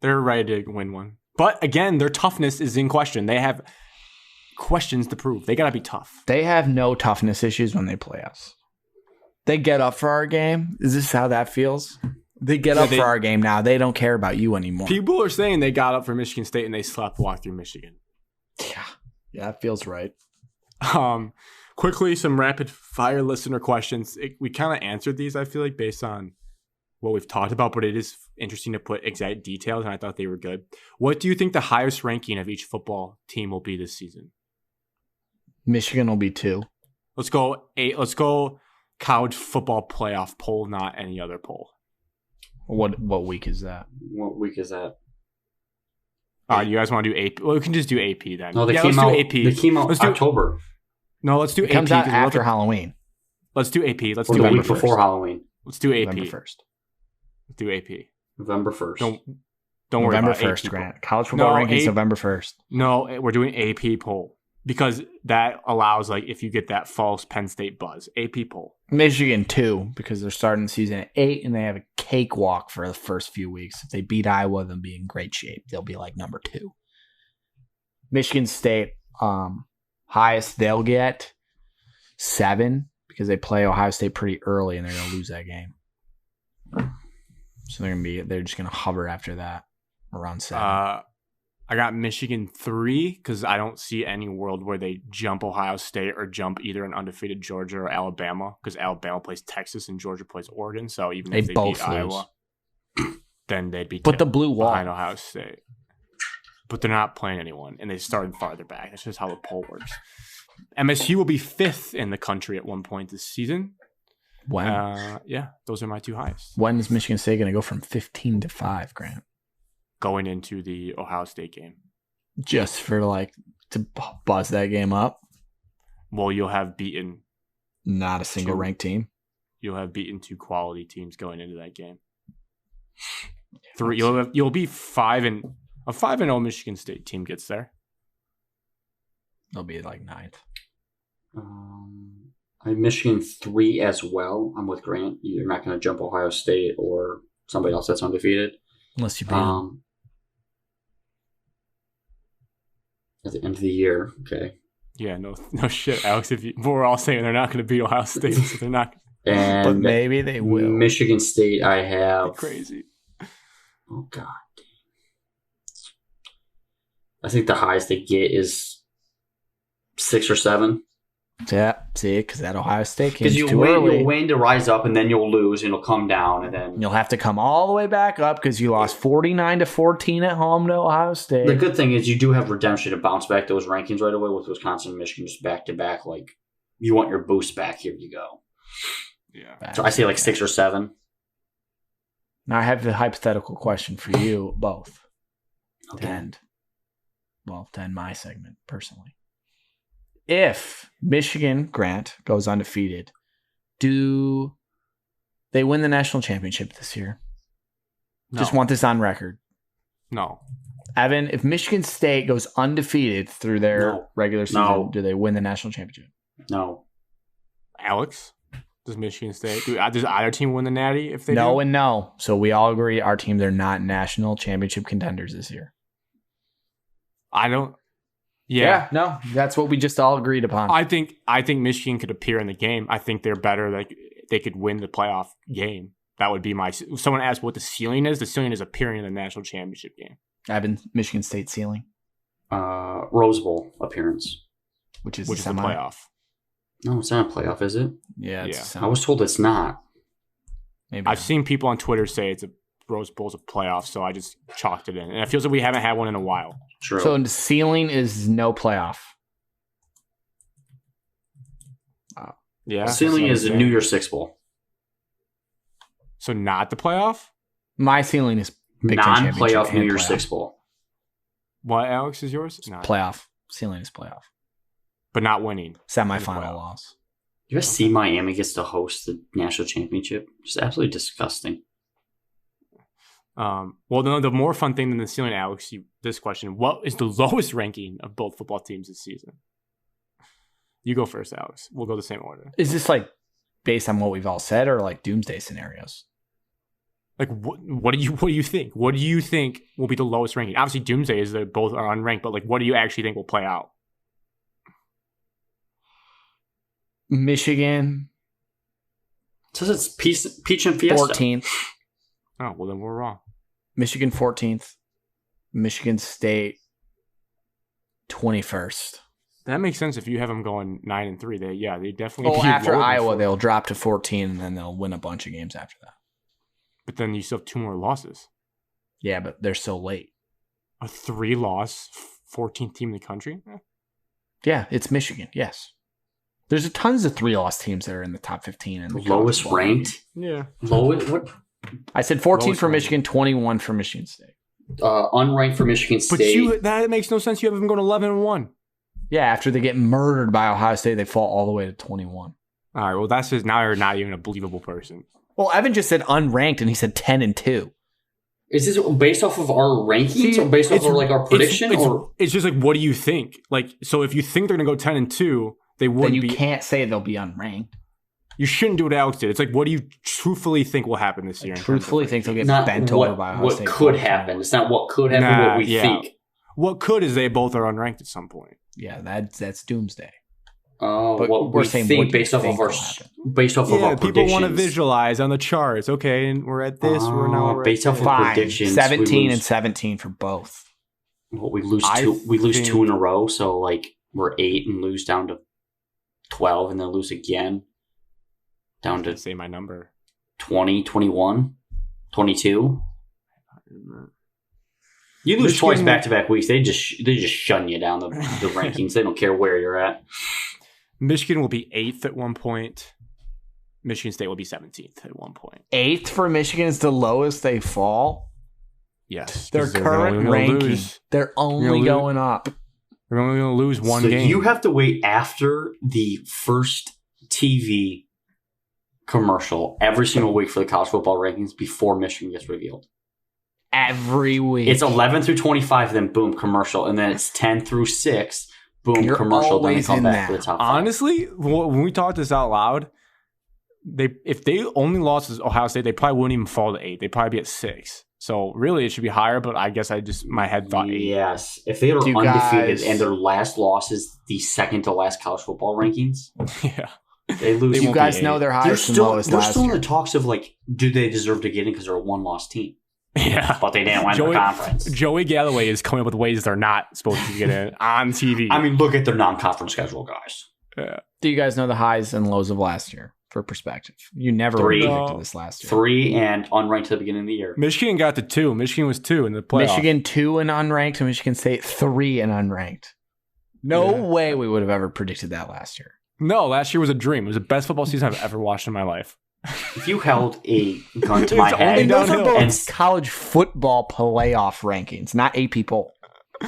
they're ready to win one. But again, their toughness is in question. They have questions to prove. They gotta be tough. They have no toughness issues when they play us. They get up for our game. Is this how that feels? They get up for our game now. They don't care about you anymore. People are saying they got up for Michigan State and they slept walk through Michigan. Yeah, that feels right. Quickly, some rapid fire listener questions. We kind of answered these, I feel like, based on what we've talked about, but it is interesting to put exact details, and I thought they were good. What do you think the highest ranking of each football team will be this season? Michigan will be 2. Let's go 8. Let's go college football playoff poll, not any other poll. What week is that? What week is that? You guys want to do AP? Well, we can just do AP then. No, they came out. They came out October. No, let's do AP. It comes out after Halloween. Let's do AP. Let's do the week before Halloween. Let's do AP. November 1st. Let's do AP. November 1st. Don't worry November about 1st, AP. Grant. College football rankings November 1st. No, we're doing AP poll because that allows, like, if you get that false Penn State buzz. AP poll. Michigan 2 because they're starting the season at 8 and they have a cakewalk for the first few weeks. If they beat Iowa, they'll be in great shape. They'll be like number 2. Michigan State, highest they'll get 7 because they play Ohio State pretty early and they're going to lose that game. So they're just going to hover after that around 7. I got Michigan 3 because I don't see any world where they jump Ohio State or jump either an undefeated Georgia or Alabama because Alabama plays Texas and Georgia plays Oregon. So even if they beat Iowa, then they'd be the blue wall behind Ohio State. But they're not playing anyone, and they started farther back. That's just how the poll works. MSU will be 5th in the country at one point this season. When? Yeah, those are my 2 highest. When is Michigan State going to go from 15 to 5, Grant? Going into the Ohio State game. Just for, to buzz that game up? Well, you'll have beaten... Not a single ranked team? You'll have beaten 2 quality teams going into that game. 3. You'll be 5 and... A 5-0 Michigan State team gets there. They'll be 9th. I have Michigan 3 as well. I'm with Grant. You're not going to jump Ohio State or somebody else that's undefeated. Unless you beat them. At the end of the year, okay. Yeah, no shit, Alex. We're all saying they're not going to beat Ohio State, so they're not. And but maybe they will. Michigan State, I have crazy. Oh God. I think the highest they get is 6 or 7. Yeah, see, because that Ohio State game because you'll win to rise up, and then you'll lose, and it'll come down, and then you'll have to come all the way back up because you lost 49-14 at home to Ohio State. The good thing is you do have redemption to bounce back those rankings right away with Wisconsin and Michigan just back to back. Like you want your boost back, here you go. Yeah. So I say 6 or 7. Now I have the hypothetical question for you both. Okay. To end my segment, personally. If Michigan, Grant, goes undefeated, do they win the national championship this year? No. Just want this on record. No. Evan, if Michigan State goes undefeated through their regular season, No. do they win the national championship? No. Alex, does Michigan State? Does either team win the Natty if they No do? and no. So we all agree our teams are not national championship contenders this year. I don't. Yeah. No, that's what we just all agreed upon. I think Michigan could appear in the game. I think they're better. Like they could win the playoff game. That would be my. Someone asked what the ceiling is. The ceiling is appearing in the national championship game. Evan, Michigan State ceiling, Rose Bowl appearance. which is Which is the playoff. No, it's not a playoff, is it? Yeah, it's Yeah. a semi. I was told it's not. Maybe I've seen people on Twitter say it's a Rose Bowl's a playoff, so I just chalked it in. And it feels like we haven't had one in a while. True. So the ceiling is no playoff. Yeah. the ceiling that's is a what I'm New saying. Year's Six Bowl. So not the playoff? My ceiling is Big Ten championship Non-playoff New and Year's playoff. Six Bowl. What, Alex, is yours? No. Playoff. Ceiling is playoff. But not winning. Semifinal Playoff. loss. You guys see Miami gets to host the national championship? Just absolutely disgusting. Well, the more fun thing than the ceiling, Alex, this question. What is the lowest ranking of both football teams this season? You go first, Alex. We'll go the same order. Is this like based on what we've all said or like doomsday scenarios? Like, what do you think? What do you think will be the lowest ranking? Obviously, doomsday is that both are unranked, but like, what do you actually think will play out? Michigan, It says it's Peach and Fiesta. 14th. Oh, well, then we're wrong. Michigan, 14th. Michigan State, 21st. That makes sense if you have them going 9-3. They definitely. Well, be after lower than Iowa, 4. they'll drop to 14, and then they'll win a bunch of games after that. But then you still have 2 more losses. Yeah, but they're so late. A 3-loss 14th team in the country. Yeah, it's Michigan. Yes. There's tons of 3-loss teams that are in the top 15. And Lowest ranked. Yeah. Lowest. What? I said 14 Lowest for ranked. Michigan, 21 for Michigan State. Unranked for Michigan But State. that makes no sense. You have them going 11-1. Yeah, after they get murdered by Ohio State, they fall all the way to 21. All right. Well, that's just now you're not even a believable person. Well, Evan just said unranked, and he said 10-2. Is this based off of our rankings or based off of like our prediction? It's just like, what do you think? Like, so if you think they're going to go 10-2, they Then wouldn't you be. can't say they'll be unranked. You shouldn't do what Alex did. It's like, what do you truthfully think will happen this year? in terms of Truthfully, think they'll get not bent what, over by Ohio what State. could happen. It's not what could happen, Nah, what we yeah. think. What could is they both are unranked at some point. Yeah, that's doomsday. What we're we saying think what do you based off think of our will happen? based off of our people predictions. want to visualize on the charts. Okay, and we're at this. We're now we're based at off this. of Fine. predictions, 17 we and lose, 17 for both. we lose I two. We lose think- 2 in a row. So like we're 8 and lose down to 12, and then lose again down to Say my number. 20, 21, 22. You lose Michigan- twice back to back weeks. They just shun you down the rankings. They don't care where you're at. Michigan will be 8th at one point. Michigan State will be 17th at one point. 8th for Michigan is the lowest they fall. Yes, Their 'cause they're current only gonna ranking, lose- they're only lose- going up. They're only going to lose one So game. you have to wait after the first TV commercial every single week for the college football rankings before Michigan gets revealed. Every week. It's 11 through 25, then boom, commercial, and then it's 10 through 6, boom, You're commercial, then they always come in back that. for the top 5. Honestly, when we talked this out loud, if they only lost to Ohio State, they probably wouldn't even fall to 8. They'd probably be at 6. So really, it should be higher. But I guess my head thought 8. Yes. If they are Do you undefeated guys- and their last loss is the second to last college football rankings, Yeah. they lose. They you won't guys be know 8. their They're highest and still, lowest they're last still in year. the talks of like, do they deserve to get in because they're a one-loss team? Yeah. But they didn't win the conference. Joey Galloway is coming up with ways they're not supposed to get in on TV. I mean, look at their non-conference schedule, guys. Yeah. Do you guys know the highs and lows of last year for perspective? You never 3. predicted this last year. 3 and unranked to the beginning of the year. Michigan got to 2. Michigan was 2 in the playoff. Michigan 2 and unranked, and Michigan State 3 and unranked. No Yeah. way we would have ever predicted that last year. No, last year was a dream. It was the best football season I've ever watched in my life. If you held a gun to It's my only head, And those are downhill. both And- college football playoff rankings, not AP poll.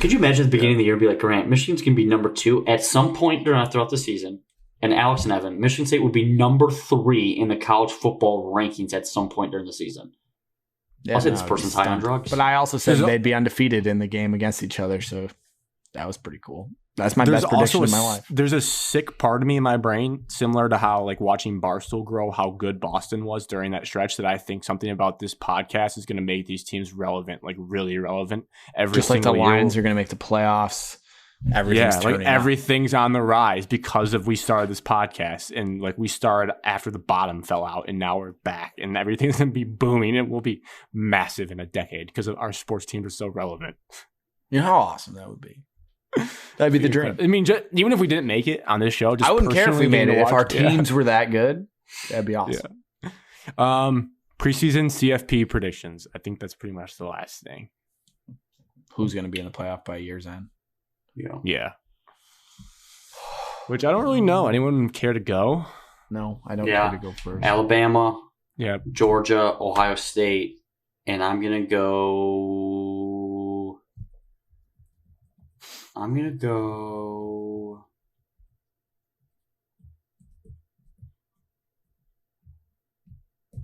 could you imagine at the beginning of the year be like, Grant, Michigan's going to be number 2 at some point throughout the season, and Alex and Evan, Michigan State would be number 3 in the college football rankings at some point during the season. Yeah, I'll say this no, person's it's high on stunned. drugs. But I also said There's a- they'd be undefeated in the game against each other, so that was pretty cool. That's my There's best prediction also of my life. there's a sick part of me in my brain, similar to how like watching Barstool grow, how good Boston was during that stretch. That I think something about this podcast is going to make these teams relevant, like really relevant. Just like the single year. Lions are going to make the playoffs. Everything's Yeah, like turning up. everything's on the rise because of we started this podcast, and like we started after the bottom fell out, and now we're back, and everything's gonna be booming. It will be massive in a decade because our sports teams are so relevant. You know how awesome that would be. That'd be the dream. I mean, even if we didn't make it on this show, just I wouldn't care if we personally made it. getting to If our watch- yeah. teams were that good, that'd be awesome. Preseason CFP predictions. I think that's pretty much the last thing. Who's going to be in the playoff by year's end? Yeah. Which I don't really know. Anyone care to go? No, I don't Yeah. care to go first. Alabama, Yeah. Georgia, Ohio State, and I'm gonna go.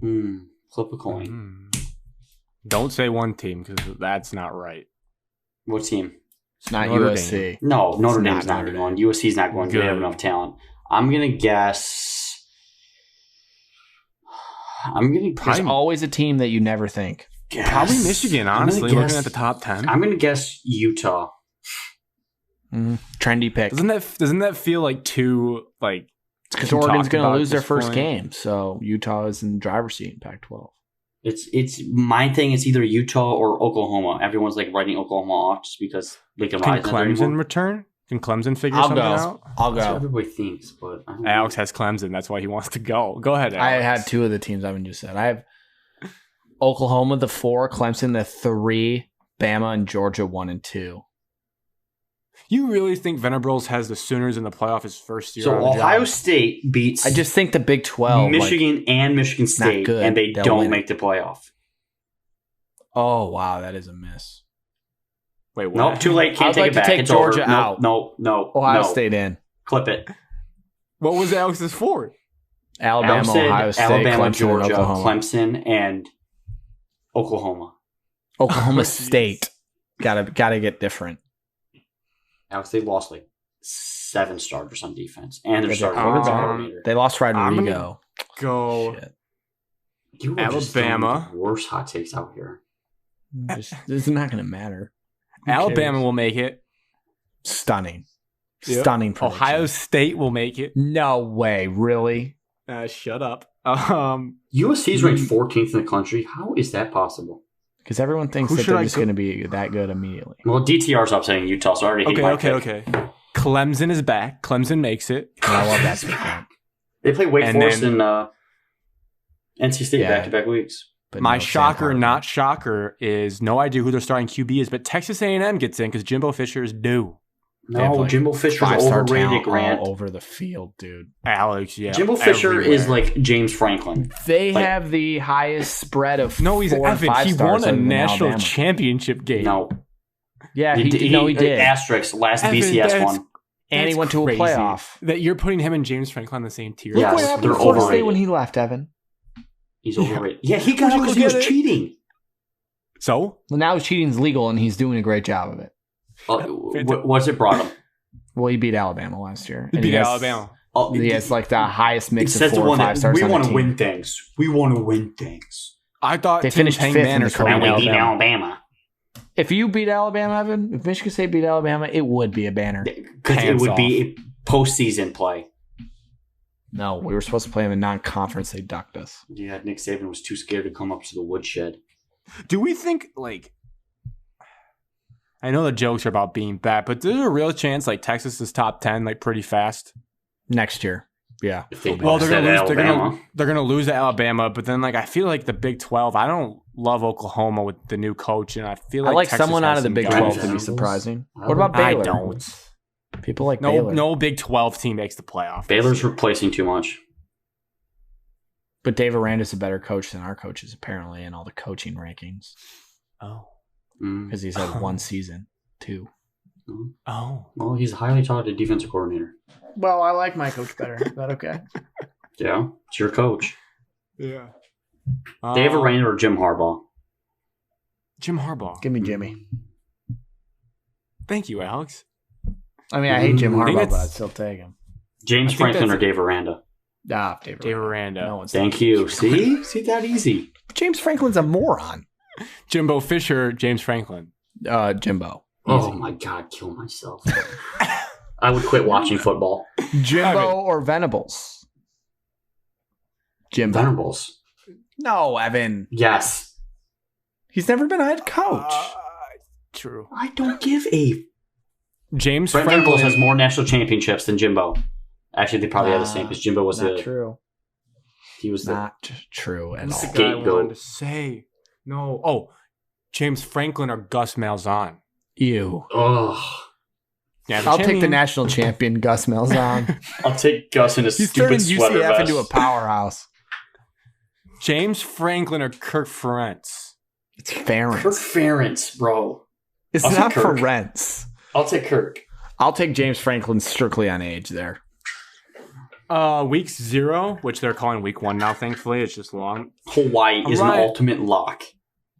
Flip a coin. Don't say one team because that's not right. What team? It's not Notre USC. No, Notre It's Dame's not not Notre going. USC's not going. They have Good. enough talent. I'm gonna guess. There's always a team that you never think. Probably Michigan, honestly, looking at the top 10. I'm gonna guess Utah. Trendy pick. Doesn't that feel like too like Because too Oregon's talked going about to at lose their this first point? game, so Utah is in the driver's seat in Pac-12. It's my thing. It's either Utah or Oklahoma. Everyone's like writing Oklahoma off just because they can Can rise. Clemson return? Can Clemson figure I'll something go. out? I'll That's what go. everybody thinks, but I don't know. Alex has Clemson. That's why he wants to go. Go ahead, Alex. I had two of the teams I've just said. I have Oklahoma the 4, Clemson the 3, Bama and Georgia 1 and 2. You really think Venables has the Sooners in the playoff his first year? So on the Ohio job? State beats I just think the Big 12. Michigan and Michigan State, good. and they They'll don't win. make the playoff. Oh, wow, that is a miss. Wait, what? Nope, too late. Can't I'd take like it to back. take It's Georgia over. out. No. Ohio no. State in. Clip it. What was Alex's four? Alabama, Alex said Ohio State, Alabama, Clemson, Georgia, and Oklahoma. Clemson, and Oklahoma. Oklahoma State. Gotta get different. Alex, they lost like 7 starters on defense, and their Yeah, starting they're offensive quarterback. coordinator. They lost I'm Rodrigo. Go Shit. You are just Alabama. throwing the worst hot takes out here. This is not going to matter. Who Alabama cares? will make it. Stunning. Yep. Stunning prediction. Ohio State will make it. No way. Really? Shut up. USC's ranked 14th in the country. How is that possible? Because everyone thinks Who that should they're I just go- going to be that good immediately. Well, DTR's upsetting Utah, so I already hate my pick. Okay. Clemson is back. Clemson makes it. And I love that pick. They play Wake And Forest then- and NC State Yeah. back-to-back weeks. But My no Sam shocker, Hartman. not shocker, is no idea who their starting QB is, but Texas A&M gets in because Jimbo Fisher is due. They have, No, like, Jimbo Fisher's 5-star overrated, talent Grant. all over the field, dude. Alex, yeah. Jimbo Fisher everywhere. is like James Franklin. They Like- have the highest spread of No, he's 4 and Evan. 5 He stars won a other than national Alabama. championship game. No. Yeah, he did. Asterisk, last Evan, BCS that's- one. And he That's went to a crazy playoff. That you're putting him and James Franklin on the same tier. Look Yes, what happened they're to Florida State overrated. when he left, Evan. He's overrated. Yeah, he got Would you out because look he was at it? cheating. So? Well, now cheating's legal, and he's doing a great job of it. What's it brought him? Well, he beat Alabama last year. He And beat has- Alabama. Oh, He has like the highest mix says of the 4 one and that 5 stars we on the want to team. win things. We want to win things. I thought They Team finished Hank fifth in Manners the were And country. we beat Alabama. Alabama. If you beat Alabama, Evan, if Michigan State beat Alabama, it would be a banner. Because it Hands would be a postseason play. No, we were supposed to play them in non-conference. They ducked us. Yeah, Nick Saban was too scared to come up to the woodshed. Do we think, like, I know the jokes are about being bad, but there's a real chance, like, Texas is top 10, like, pretty fast? Next year. Yeah. If they Well, they're upset gonna lose. Alabama. They're gonna lose to Alabama, but then like I feel like the Big 12. I don't love Oklahoma with the new coach, and I feel like I like Texas someone has out of the some Big guys. 12 to be Venables. surprising. I What about I Baylor? don't. People like No, Baylor. no Big 12 team makes the playoff. Baylor's replacing too much. But Dave Aranda's a better coach than our coaches, apparently, in all the coaching rankings. Oh, Because he's had one season, 2. oh. Well, he's a highly touted defensive coordinator. Well, I like my coach better. Is that okay? Yeah, it's your coach. Yeah. Dave Aranda or Jim Harbaugh? Jim Harbaugh. Give me Jimmy. Thank you, Alex. I mean, I hate Jim I think Harbaugh, but it's- I'd still take him. James I think Franklin or that's- Dave Aranda? Dave Aranda. No one's Thank you. See that easy. James Franklin's a moron. Jimbo Fisher, James Franklin. Jimbo. Oh my God, kill myself. I would quit watching football. Jimbo or Venables? Jimbo. Venables. No, Evan. Yes. He's never been a head coach. True. I don't give a. James Brent Franklin. Venables has more national championships than Jimbo. Actually, they probably have the same because Jimbo was Not true. he was the Not true at What's all. the guy I Scapegoat. wanted to say? No. Oh, James Franklin or Gus Malzahn. Ew. oh. Yeah, I'll take the national champion, Gus Malzahn. I'll take Gus in a He's turning stupid sweater UCF vest. into a powerhouse. James Franklin or Kirk Ferentz. It's Ferentz. Kirk Ferentz, bro. It's I'll not take Kirk. Ferentz. I'll take Kirk. I'll take James Franklin strictly on age there. Week 0, which they're calling week 1 now, thankfully. It's just long. Hawaii is Right. an ultimate lock.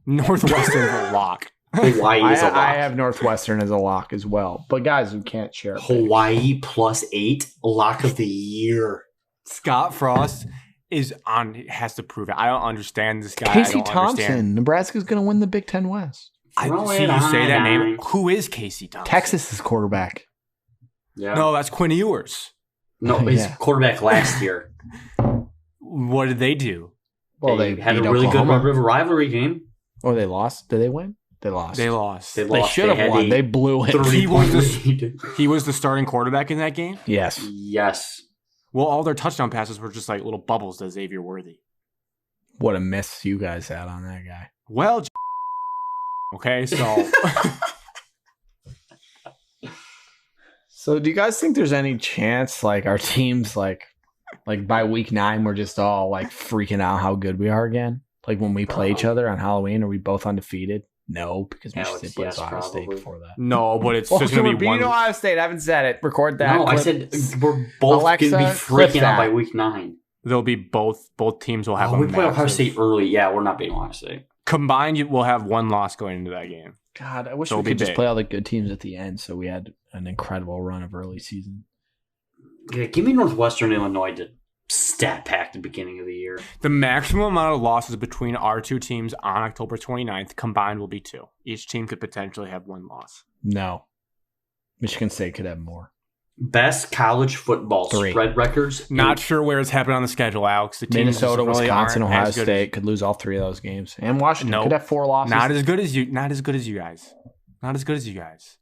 Northwestern's a lock. Hawaii is a lock. I have Northwestern as a lock as well. But guys, we can't share. Hawaii +8, lock of the year. Scott Frost has to prove it. I don't understand this guy. Casey I don't Thompson. understand. Nebraska's going to win the Big Ten West. I Throw see it you say that on. name. Who is Casey Thompson? Texas's quarterback. Yeah. No, that's Quinn Ewers. No, his Yeah. quarterback last year. What did they do? Well, they they had a beat really Oklahoma. good River rivalry game. Or they lost. Did they win? They lost. They lost. They They lost. should have had won. a They blew it. 30-point lead. He was the starting quarterback in that game. Yes. Yes. Well, all their touchdown passes were just like little bubbles to Xavier Worthy. What a miss you guys had on that guy. Well, okay, so So do you guys think there's any chance like our teams like by week 9 we're just all like freaking out how good we are again? Like when we play each other on Halloween, are we both undefeated? No, because Alex, Michigan plays yes, Ohio State probably. before that. no, but it's Well, just so going we're to be one. beating Ohio State. I haven't said it. Record that. No, I clip. said we're both Alexa, going to be clip freaking that. out by week 9. They'll be both teams will have Oh, a we play Ohio massive- State early. Yeah, we're not beating Ohio State. Combined, we'll have one loss going into that game. God, I wish They'll we be could just big. play all the good teams at the end, so we had an incredible run of early season. Yeah, give me Northwestern Illinois to stat pack the beginning of the year. The maximum amount of losses between our two teams on October 29th combined will be 2. Each team could potentially have 1 loss. No, Michigan State could have more. Best college football 3. spread records. Not sure where it's happening on the schedule, Alex. The teams Minnesota, just really Wisconsin, aren't Ohio as good State could lose all 3 of those games, and Washington Nope. could have 4 losses. Not as good as you. Not as good as you guys. Not as good as you guys.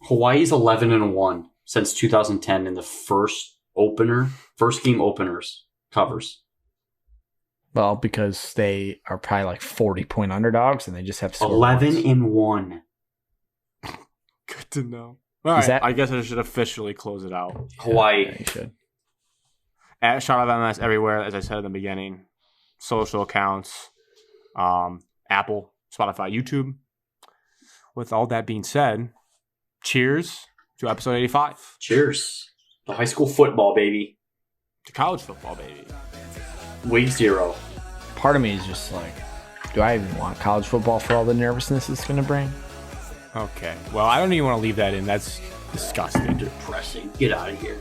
Hawaii's 11-1 since 2010 in the first game openers covers. Well, because they are probably like 40-point underdogs, and they just have to score once. 11-1. Good to know. All right, that- I guess I should officially close it out. Hawaii. Yeah, you should. At Shot of MS everywhere, as I said in the beginning. Social accounts, Apple, Spotify, YouTube. With all that being said, cheers to episode 85. Cheers. The high school football, baby. To college football, baby. Week 0. Part of me is just like, do I even want college football for all the nervousness it's going to bring? Okay. Well, I don't even want to leave that in. That's disgusting. Depressing. Get out of here.